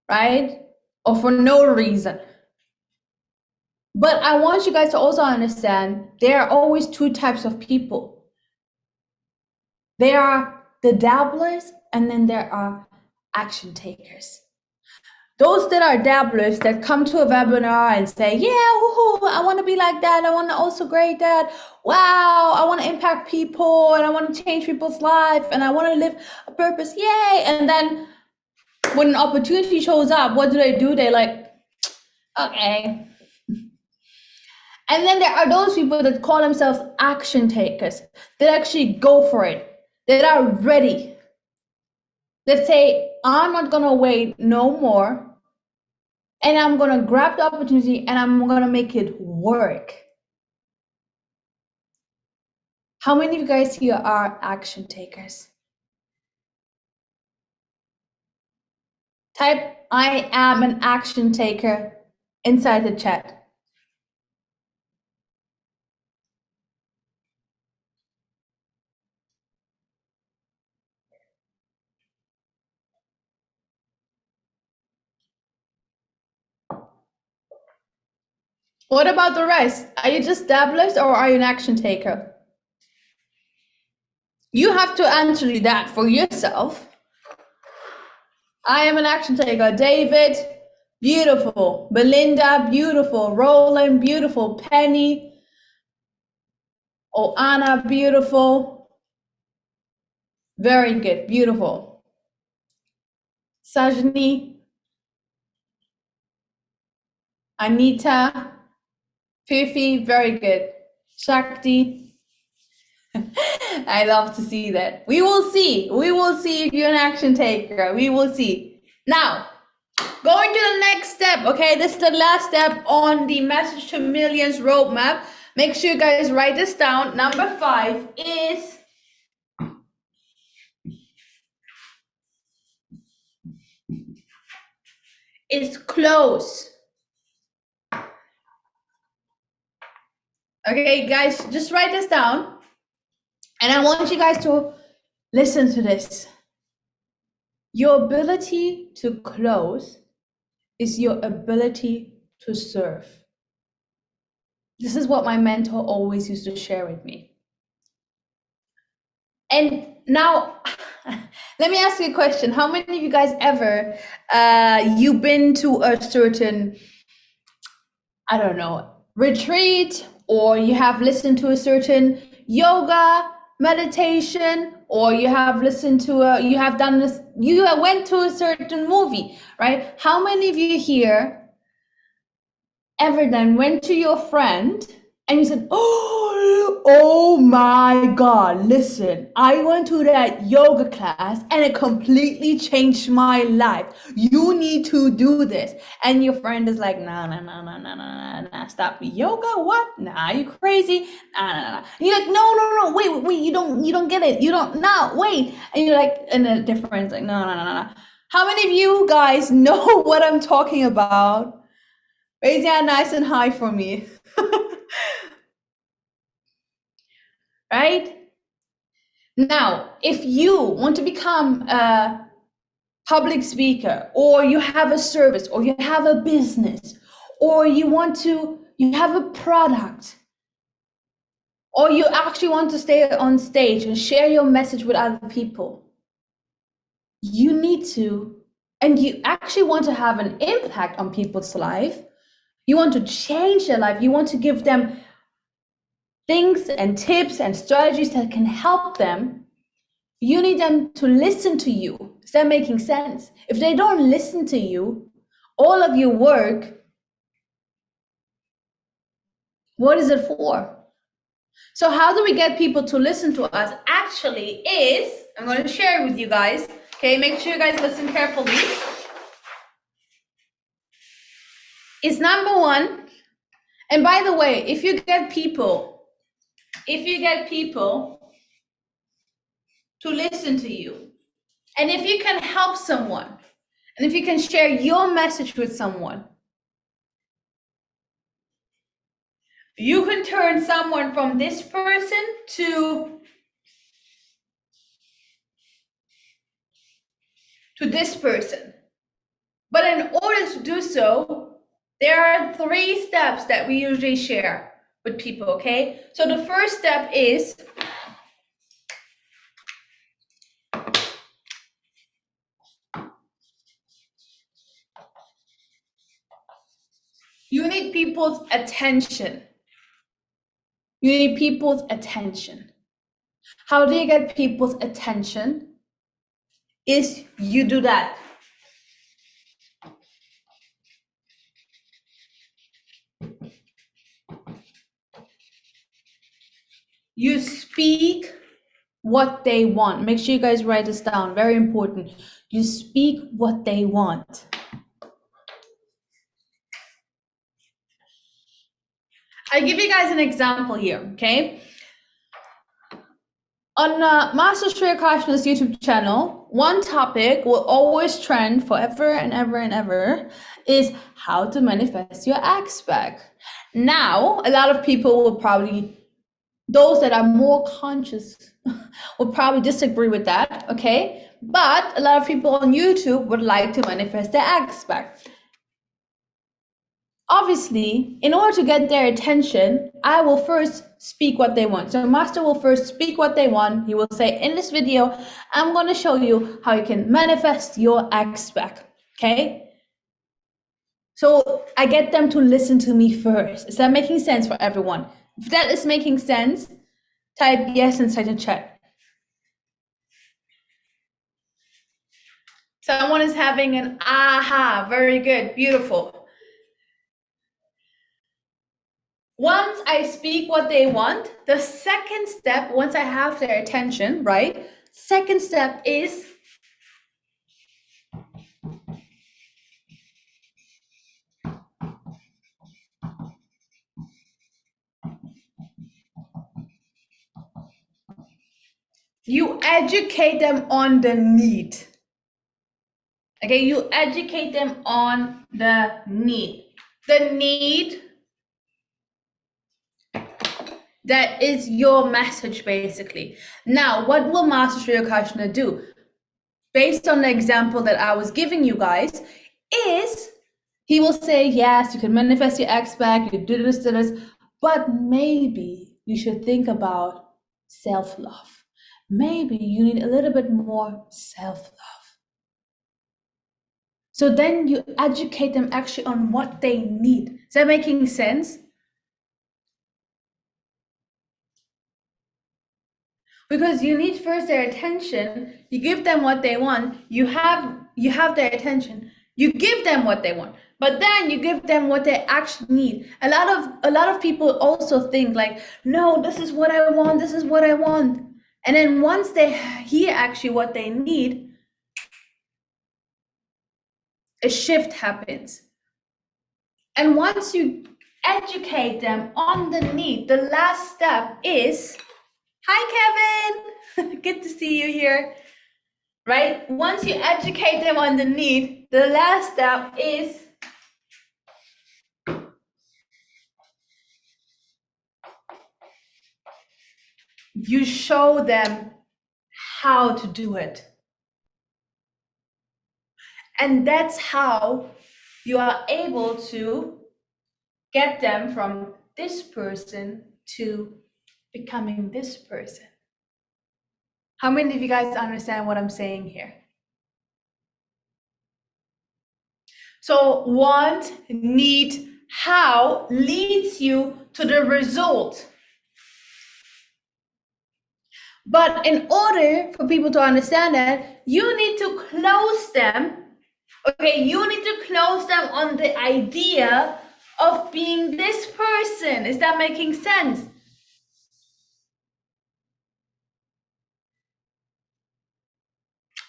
right? Or for no reason. But I want you guys to also understand there are always 2 types of people. There are the dabblers, and then there are action takers. Those that are dabblers that come to a webinar and say, yeah, woohoo, I want to be like that. I want to also grade that. Wow, I want to impact people and I want to change people's life and I want to live a purpose. Yay. And then when an opportunity shows up, what do? They're like, okay. And then there are those people that call themselves action takers, that actually go for it, that are ready, that say, I'm not gonna wait no more, and I'm gonna grab the opportunity and I'm gonna make it work. How many of you guys here are action takers? Type, I am an action taker inside the chat. What about the rest? Are you just dabblers or are you an action taker? You have to answer that for yourself. I am an action taker. David, beautiful. Belinda, beautiful. Roland, beautiful. Penny. Oh, Anna, beautiful. Very good. Beautiful. Sajni. Anita. Fifi, very good. Shakti. I love to see that. We will see. We will see if you're an action taker. We will see. Now, going to the next step, okay? This is the last step on the Message to Millions roadmap. Make sure you guys write this down. Number 5 is close. Okay, guys, just write this down. And I want you guys to listen to this. Your ability to close is your ability to serve. This is what my mentor always used to share with me. And now, let me ask you a question. How many of you guys ever, you've been to a certain, I don't know, retreat, or you have listened to a certain yoga meditation, or you have listened to you have done this, you went to a certain movie, right? How many of you here ever then went to your friend and you said, oh my God, listen, I went to that yoga class and it completely changed my life. You need to do this. And your friend is like, nah, stop. Yoga? What? Nah, you crazy? Nah. And you're like, no, wait, you don't get it. You don't, no, wait. And you're like, and then their friend's like, no. How many of you guys know what I'm talking about? Raise your hand nice and high for me. Right? Now, if you want to become a public speaker, or you have a service, or you have a business, or you have a product, or you actually want to stay on stage and share your message with other people, you need to, and you actually want to have an impact on people's life, you want to change their life, you want to give them things and tips and strategies that can help them, you need them to listen to you. Is that making sense? If they don't listen to you, all of your work, what is it for? So how do we get people to listen to us? Actually is, I'm going to share with you guys. Okay, make sure you guys listen carefully. Is number 1, and by the way, if you get people to listen to you, and if you can help someone, and if you can share your message with someone, you can turn someone from this person to this person. But in order to do so, there are 3 steps that we usually share with people, okay? So the first step is you need people's attention. You need people's attention. How do you get people's attention? Is you do that. You speak what they want. Make sure you guys write this down. Very important. You speak what they want. I give you guys an example here, okay? On Master Sri Akashna's YouTube channel, one topic will always trend forever and ever and ever is how to manifest your aspect. Now, a lot of people will probably, those that are more conscious will probably disagree with that, okay? But a lot of people on YouTube would like to manifest their aspect. Obviously, in order to get their attention, I will first speak what they want. So Master will first speak what they want. He will say, in this video, I'm going to show you how you can manifest your aspect, okay? So I get them to listen to me first. Is that making sense for everyone? If that is making sense, type yes inside the chat. Someone is having an aha. Very good. Beautiful. Once I speak what they want, the second step, once I have their attention, right? Second step is you educate them on the need. Okay, you educate them on the need. The need that is your message, basically. Now, what will Master Sri Akashna do? Based on the example that I was giving you guys, is he will say, yes, you can manifest your aspect, you can do this, but maybe you should think about self-love. Maybe you need a little bit more self-love. So then you educate them actually on what they need. Is that making sense? Because you need first their attention, you give them what they want, you have their attention, you give them what they want, but then you give them what they actually need. A lot of people also think like, no, this is what I want, this is what I want. And then once they hear actually what they need, a shift happens. And once you educate them on the need, the last step is, hi Kevin, good to see you here. Right? Once you educate them on the need, the last step is you show them how to do it. And that's how you are able to get them from this person to becoming this person. How many of you guys understand what I'm saying here? So want, need, how leads you to the result. But in order for people to understand that, you need to close them. Okay, you need to close them on the idea of being this person. Is that making sense?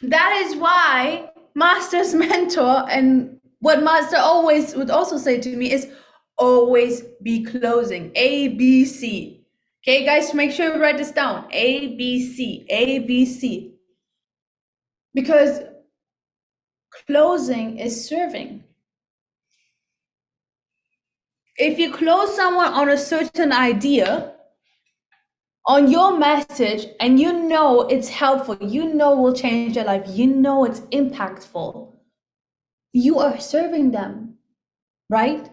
That is why Master's mentor, and what Master always would also say to me is always be closing. A, B, C. Okay, guys, make sure you write this down. A, B, C, A, B, C. Because closing is serving. If you close someone on a certain idea, on your message, and you know it's helpful, you know will change their life, you know it's impactful, you are serving them, right?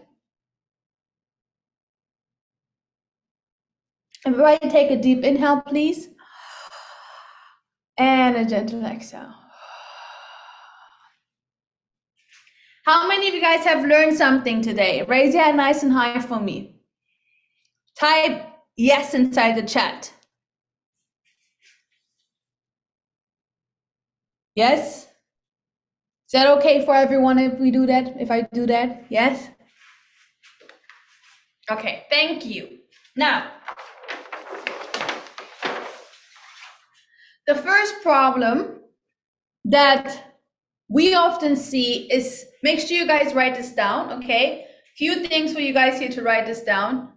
Everybody take a deep inhale, please. And a gentle exhale. How many of you guys have learned something today? Raise your hand nice and high for me. Type yes inside the chat. Yes? Is that okay for everyone if we do that? If I do that? Yes? Okay, thank you. Now, the first problem that we often see is, make sure you guys write this down, okay? Few things for you guys here to write this down.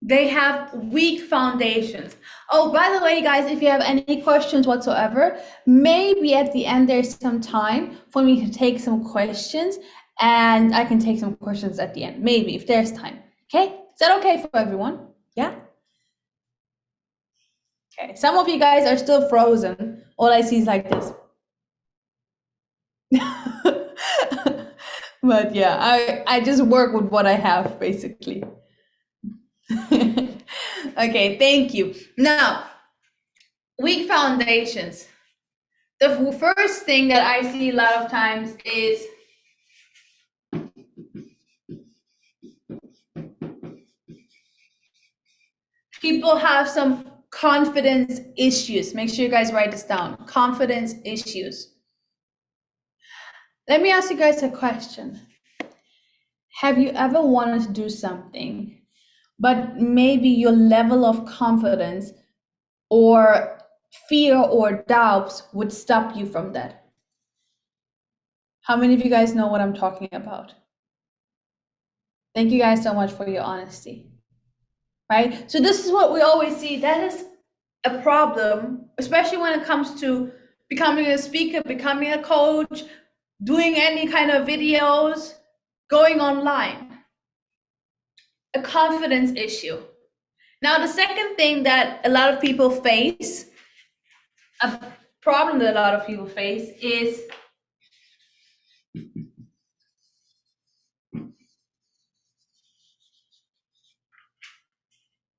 They have weak foundations. Oh, by the way, guys, if you have any questions whatsoever, maybe at the end there's some time for me to take some questions, and I can take some questions at the end, maybe, if there's time. Okay? Is that okay for everyone? Yeah? Okay, some of you guys are still frozen. All I see is like this. But yeah, I just work with what I have, basically. Okay, thank you. Now, weak foundations. The first thing that I see a lot of times is people have some confidence issues. Make sure you guys write this down. Confidence issues. Let me ask you guys a question. Have you ever wanted to do something, but maybe your level of confidence or fear or doubts would stop you from that? How many of you guys know what I'm talking about? Thank you guys so much for your honesty. Right? So this is what we always see. That is a problem, especially when it comes to becoming a speaker, becoming a coach, doing any kind of videos, going online. A confidence issue. Now, the second thing that a lot of people face, a problem that a lot of people face, is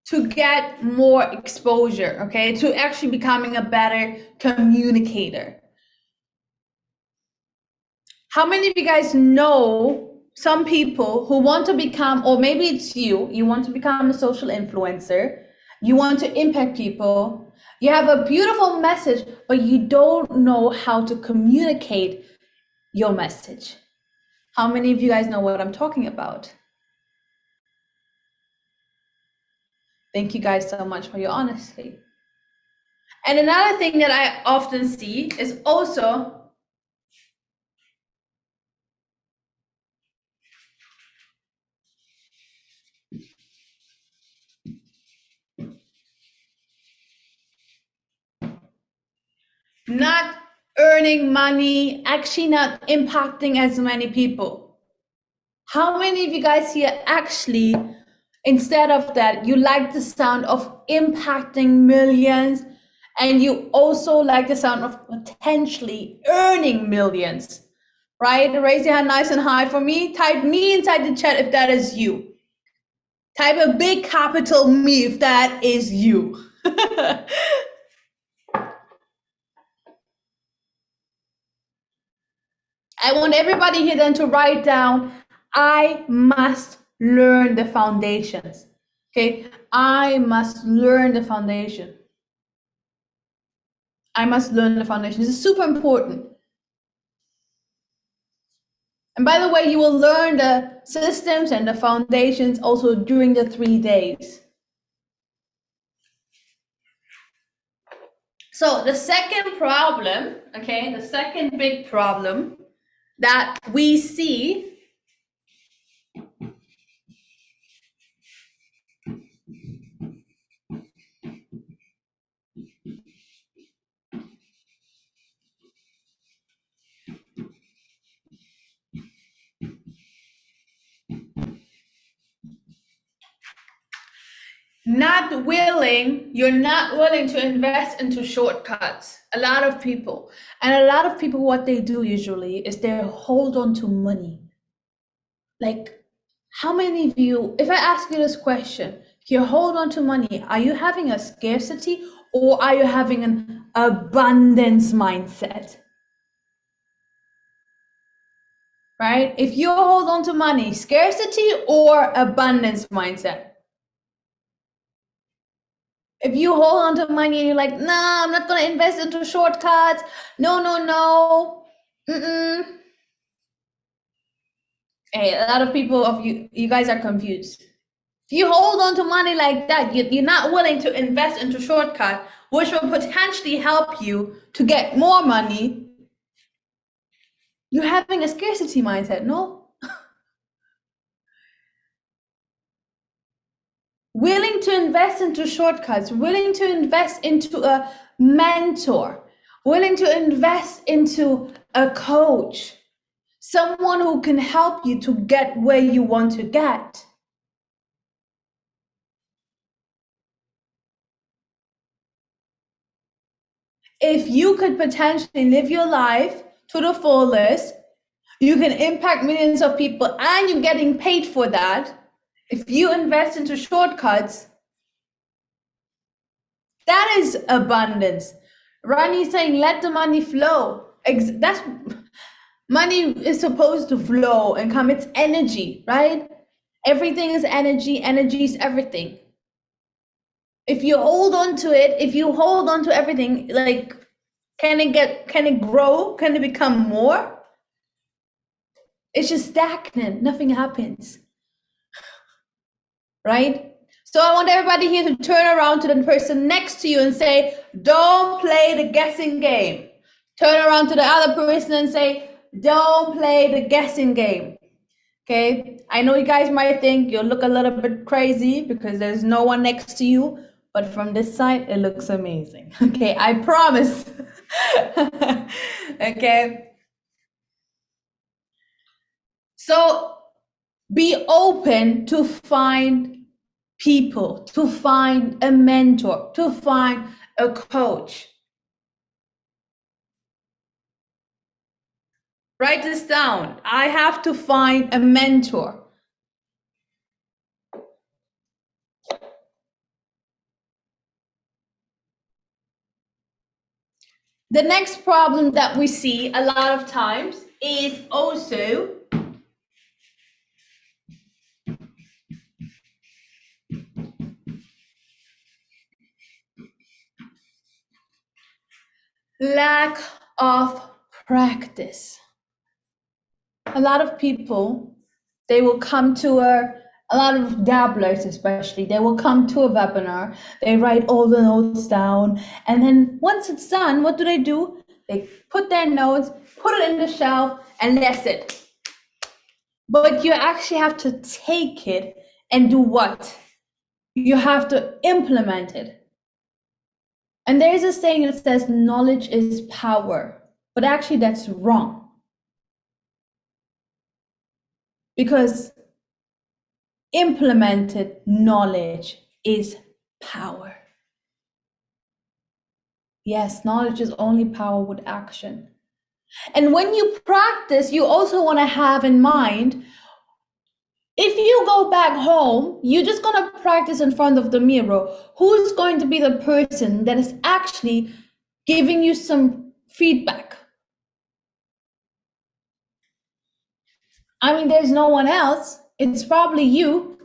to get more exposure, okay? To actually becoming a better communicator. How many of you guys know some people who want to become, or maybe it's you want to become a social influencer, you want to impact people, you have a beautiful message, but you don't know how to communicate your message? How many of you guys know what I'm talking about? Thank you guys so much for your honesty. And another thing that I often see is also not earning money, actually not impacting as many people. How many of you guys here actually, instead of that, you like the sound of impacting millions, and you also like the sound of potentially earning millions, right? Raise your hand nice and high for me. Type me inside the chat if that is you. Type a big capital me if that is you. I want everybody here then to write down, I must learn the foundations. Okay, I must learn the foundation. I must learn the foundation. This is super important. And by the way, you will learn the systems and the foundations also during the 3 days. So the second problem, okay, the second big problem that we see you're not willing to invest into shortcuts. A lot of people, what they do usually is they hold on to money. Like, how many of you, if I ask you this question, if you hold on to money, are you having a scarcity or are you having an abundance mindset? right? If you hold on to money, scarcity or abundance mindset. If you hold on to money and you're like, nah, I'm not going to invest into shortcuts. No, no, no. Mm-mm. Hey, a lot of people of you guys are confused. If you hold on to money like that, you're not willing to invest into shortcut, which will potentially help you to get more money. You're having a scarcity mindset, no? Willing to invest into shortcuts, willing to invest into a mentor, willing to invest into a coach, someone who can help you to get where you want to get. If you could potentially live your life to the fullest, you can impact millions of people and you're getting paid for that. If you invest into shortcuts, that is abundance. Ronnie's saying, let the money flow. That's money is supposed to flow and come. It's energy, right? Everything is energy. Energy is everything. If you hold on to it, if you hold on to everything, like, can it grow? Can it become more? It's just stagnant. Nothing happens. Right? So I want everybody here to turn around to the person next to you and say, don't play the guessing game. Turn around to the other person and say, don't play the guessing game. Okay? I know you guys might think you look a little bit crazy because there's no one next to you, but from this side, it looks amazing. Okay, I promise. Okay? So be open to find people, to find a mentor, to find a coach. Write this down. I have to find a mentor. The next problem that we see a lot of times is also lack of practice. A lot of people, they will come to a lot of dabblers especially, they will come to a webinar, they write all the notes down, and then once it's done, what do? They put their notes, put it in the shelf, and that's it. But you actually have to take it and do what? You have to implement it. And there is a saying that says knowledge is power, but actually that's wrong. Because implemented knowledge is power. Yes, knowledge is only power with action. And when you practice, you also want to have in mind, if you go back home, you're just going to practice in front of the mirror. Who's going to be the person that is actually giving you some feedback? I mean, there's no one else. It's probably you.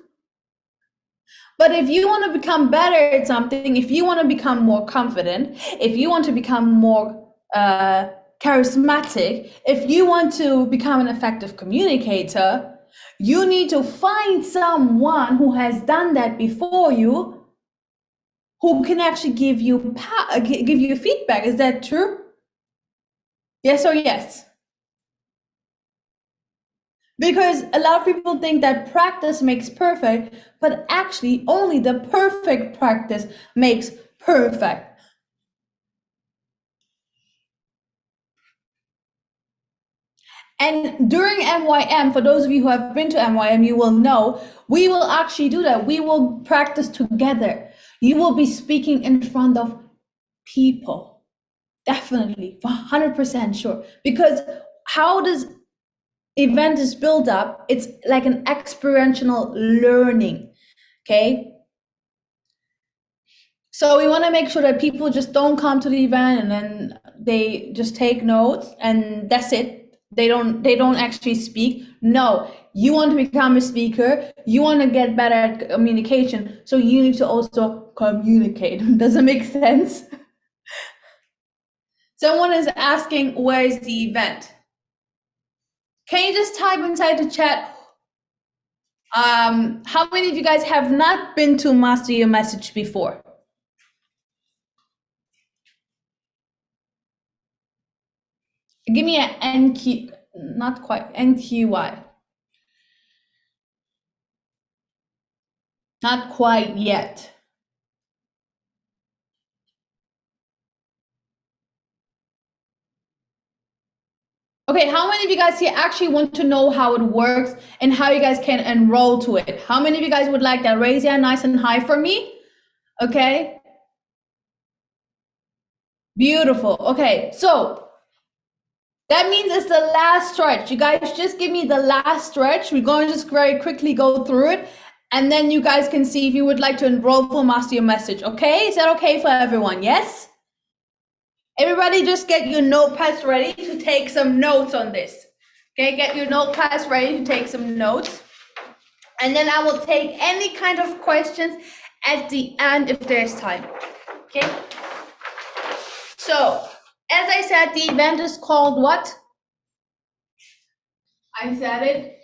But if you want to become better at something, if you want to become more confident, if you want to become more charismatic, if you want to become an effective communicator, you need to find someone who has done that before you, who can actually give you feedback. Is that true? Yes or yes? Because a lot of people think that practice makes perfect, but actually only the perfect practice makes perfect. And during MYM, for those of you who have been to MYM, you will know, we will actually do that. We will practice together. You will be speaking in front of people. Definitely, 100% sure. Because how this event is built up, it's like an experiential learning, okay? So we want to make sure that people just don't come to the event and then they just take notes and that's it. they don't actually speak. No, you want to become a speaker, you want to get better at communication, so you need to also communicate. Does it make sense? Someone is asking, where is the event? Can you just type inside the chat, how many of you guys have not been to Master Your Message before? Give me an NQ, not quite, NQY. Not quite yet. Okay, how many of you guys here actually want to know how it works and how you guys can enroll to it? How many of you guys would like that? Raise your hand nice and high for me. Okay. Beautiful. Okay, so that means it's the last stretch. You guys just give me the last stretch. We're going to just very quickly go through it. And then you guys can see if you would like to enroll for Master Your Message. Okay, is that okay for everyone? Yes? Everybody just get your notepads ready to take some notes on this. Okay, get your notepads ready to take some notes. And then I will take any kind of questions at the end if there's time. Okay? So, as I said, the event is called what? I said it.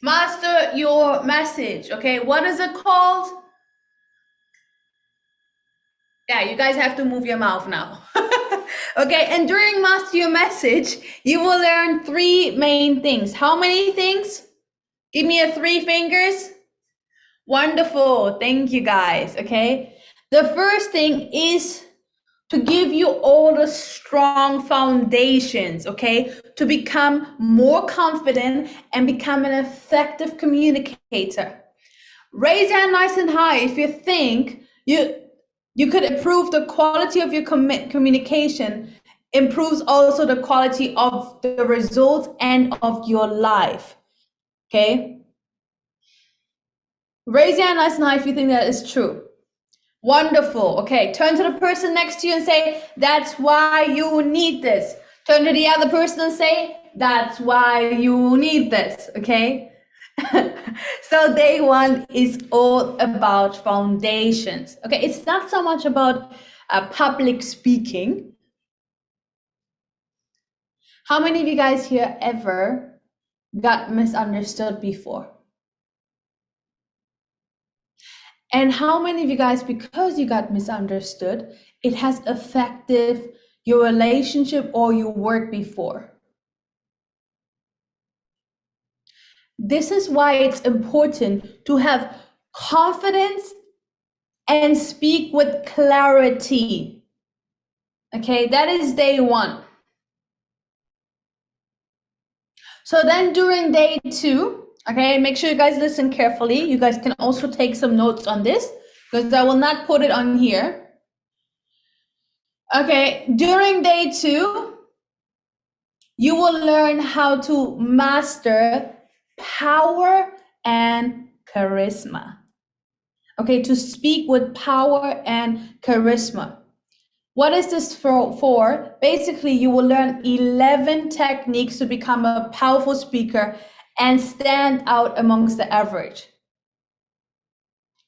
Master Your Message. Okay, what is it called? Yeah, you guys have to move your mouth now. Okay, and during Master Your Message, you will learn 3 main things. How many things? Give me a 3 fingers. Wonderful, thank you guys, okay? The first thing is to give you all the strong foundations, okay? To become more confident and become an effective communicator. Raise your hand nice and high if you think you could improve the quality of your communication, improves also the quality of the results and of your life, okay? Raise your hand nice and high if you think that is true. Wonderful. Okay, turn to the person next to you and say, that's why you need this. Turn to the other person and say, that's why you need this, okay? So day 1 is all about foundations. Okay, it's not so much about public speaking. How many of you guys here ever got misunderstood before? And how many of you guys, because you got misunderstood, it has affected your relationship or your work before? This is why it's important to have confidence and speak with clarity. Okay, that is day 1. So then during day 2, okay, make sure you guys listen carefully. You guys can also take some notes on this because I will not put it on here. Okay, during day 2, you will learn how to master power and charisma. Okay, to speak with power and charisma. What is this for? Basically, you will learn 11 techniques to become a powerful speaker and stand out amongst the average.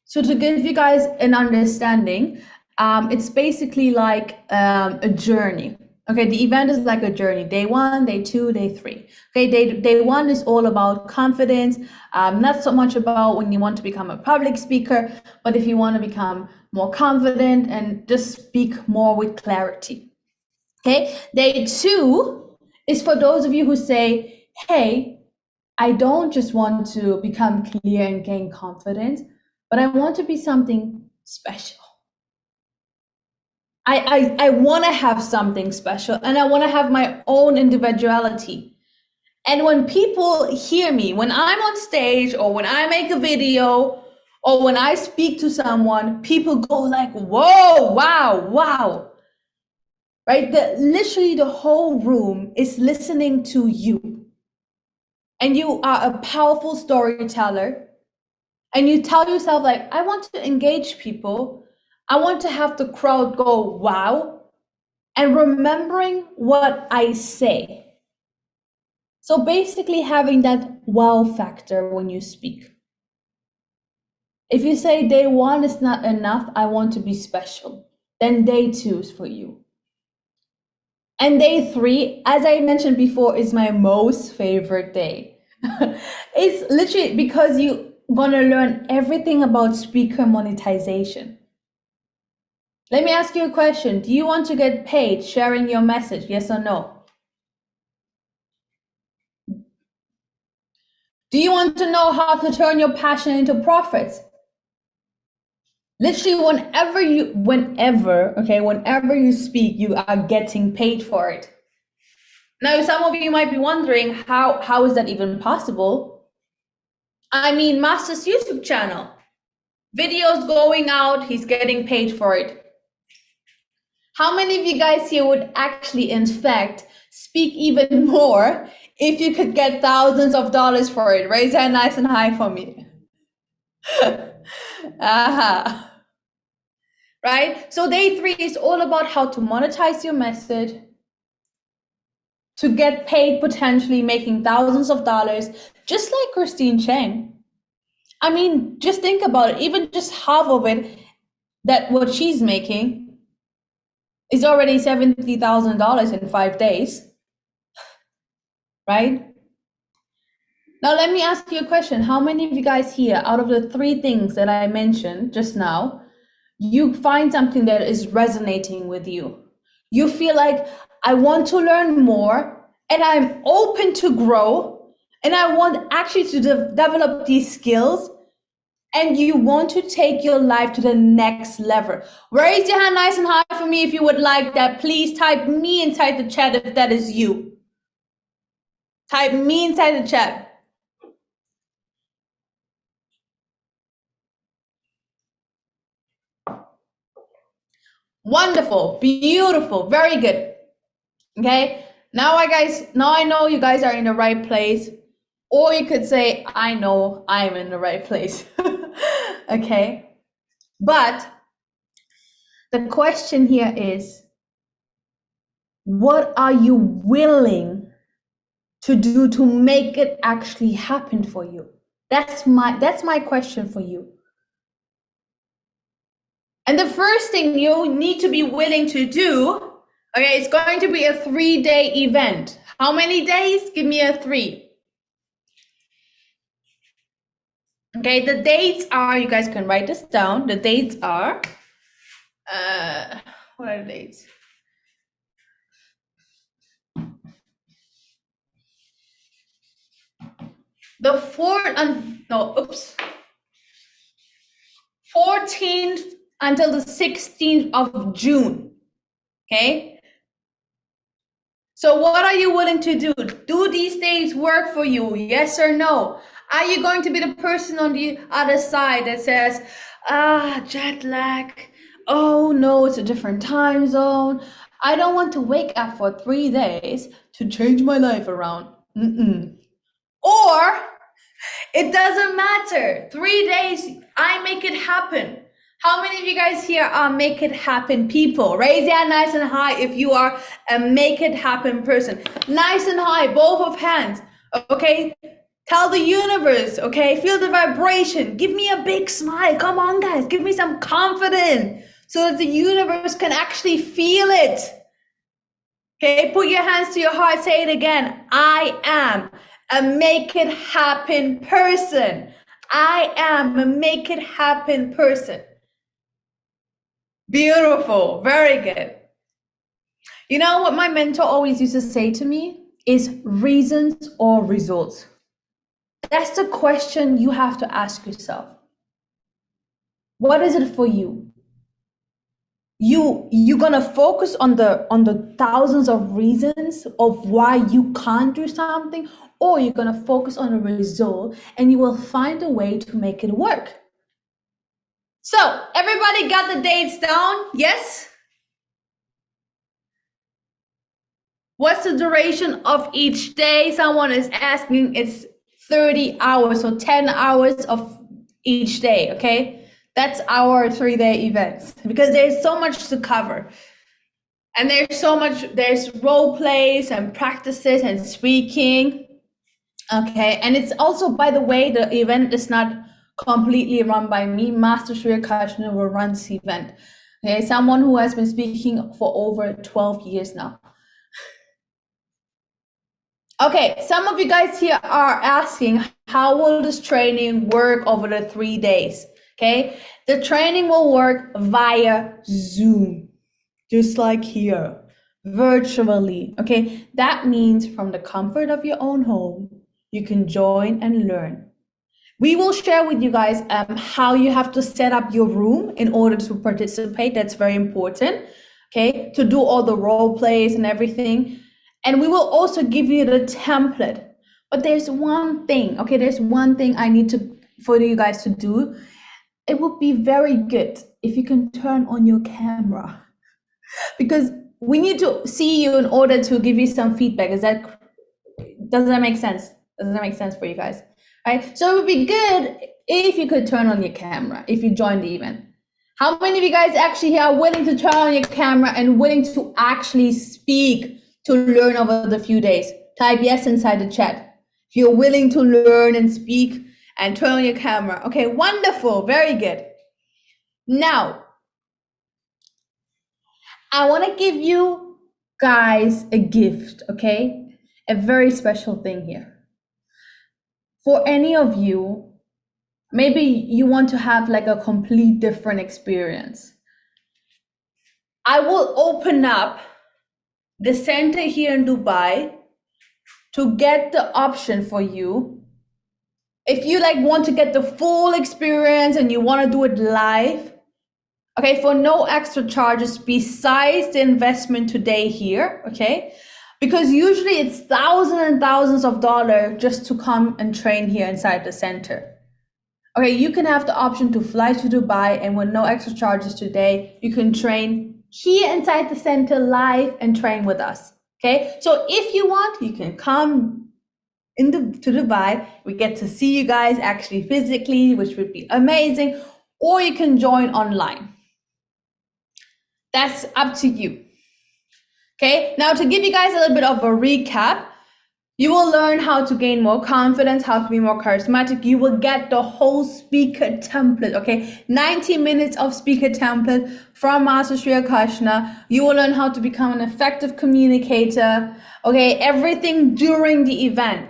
So to give you guys an understanding, it's basically like a journey. Okay, the event is like a journey. Day 1, day 2, day 3. Okay, day 1 is all about confidence, not so much about when you want to become a public speaker, but if you want to become more confident and just speak more with clarity. Okay, day 2 is for those of you who say, hey, I don't just want to become clear and gain confidence, but I want to be something special. I want to have something special and I want to have my own individuality. And when people hear me, when I'm on stage or when I make a video or when I speak to someone, people go like, whoa, wow, wow. Right? Literally the whole room is listening to you. And you are a powerful storyteller. and you tell yourself like, I want to engage people, I want to have the crowd go wow, and remembering what I say. So basically having that wow factor when you speak. If you say day 1 is not enough, I want to be special, then day 2 is for you. And day 3, as I mentioned before, is my most favorite day. It's literally because you're gonna learn everything about speaker monetization. Let me ask you a question. Do you want to get paid sharing your message? Yes or no? Do you want to know how to turn your passion into profits? Literally, whenever you speak, you are getting paid for it. Now, some of you might be wondering, how is that even possible? I mean, Master's YouTube channel, videos going out, he's getting paid for it. How many of you guys here would actually, in fact, speak even more if you could get thousands of dollars for it? Raise your hand nice and high for me. Aha. Right? So day 3 is all about how to monetize your message, to get paid, potentially making thousands of dollars, just like Christine Cheng. I mean, just think about it. Even just half of it, that what she's making is already $70,000 in 5 days, right? Now, let me ask you a question. How many of you guys here, out of the 3 things that I mentioned just now, you find something that is resonating with you? You feel like, I want to learn more and I'm open to grow and I want actually to develop these skills, and you want to take your life to the next level. Raise your hand nice and high for me if you would like that. Please type me inside the chat if that is you. Type me inside the chat. Wonderful, beautiful, very good. Okay, now I know you guys are in the right place, or you could say, I know I'm in the right place. Okay, but the question here is, what are you willing to do to make it actually happen for you? That's my question for you. And the first thing you need to be willing to do, okay, it's going to be a 3-day event. How many days? Give me a 3. Okay, the dates are, you guys can write this down. The dates are, what are the dates? The 14th until the 16th of June. Okay. So what are you willing to do? Do these days work for you? Yes or no? Are you going to be the person on the other side that says, jet lag. Oh no, it's a different time zone. I don't want to wake up for 3 days to change my life around. Or it doesn't matter. 3 days, I make it happen. How many of you guys here are make it happen people? Raise your hand nice and high if you are a make it happen person. Nice and high, both of hands. Okay? Tell the universe, okay? Feel the vibration. Give me a big smile. Come on, guys. Give me some confidence so that the universe can actually feel it. Okay? Put your hands to your heart. Say it again. I am a make it happen person. I am a make it happen person. Beautiful. Very good. You know what my mentor always used to say to me is reasons or results. That's the question you have to ask yourself. What is it for you? You're gonna focus on the thousands of reasons of why you can't do something, or you're gonna focus on a result and you will find a way to make it work. So everybody got the dates down? Yes? What's the duration of each day? Someone is asking. It's 30 hours, so 10 hours of each day, okay? That's our 3-day events because there's so much to cover. And there's role plays and practices and speaking. Okay, and it's also, by the way, the event is not completely run by me. Master Shreya Krishna will run this event. Okay, someone who has been speaking for over 12 years now. Okay, some of you guys here are asking, how will this training work over the 3 days? Okay, the training will work via Zoom, just like here, virtually. Okay, that means from the comfort of your own home, you can join and learn. We will share with you guys how you have to set up your room in order to participate. That's very important, okay, to do all the role plays and everything. And we will also give you the template. But there's one thing, okay, there's one thing I need for you guys to do. It would be very good if you can turn on your camera, because we need to see you in order to give you some feedback. Does that make sense? Does that make sense for you guys? Right? So it would be good if you could turn on your camera if you join the event. How many of you guys actually are willing to turn on your camera and willing to actually speak to learn over the few days? Type yes inside the chat. If you're willing to learn and speak and turn on your camera. Okay, wonderful, very good. Now, I want to give you guys a gift, okay? A very special thing here. For any of you, maybe you want to have like a complete different experience. I will open up the center here in Dubai to get the option for you. If you like want to get the full experience and you want to do it live, okay, for no extra charges besides the investment today here, okay? Because usually it's thousands and thousands of dollars just to come and train here inside the center. Okay, you can have the option to fly to Dubai, and with no extra charges today, you can train here inside the center live and train with us. Okay, so if you want, you can come to Dubai. We get to see you guys actually physically, which would be amazing, or you can join online. That's up to you. Okay, now to give you guys a little bit of a recap, you will learn how to gain more confidence, how to be more charismatic. You will get the whole speaker template, okay? 90 minutes of speaker template from Master Shreya Krishna. You will learn how to become an effective communicator, okay? Everything during the event.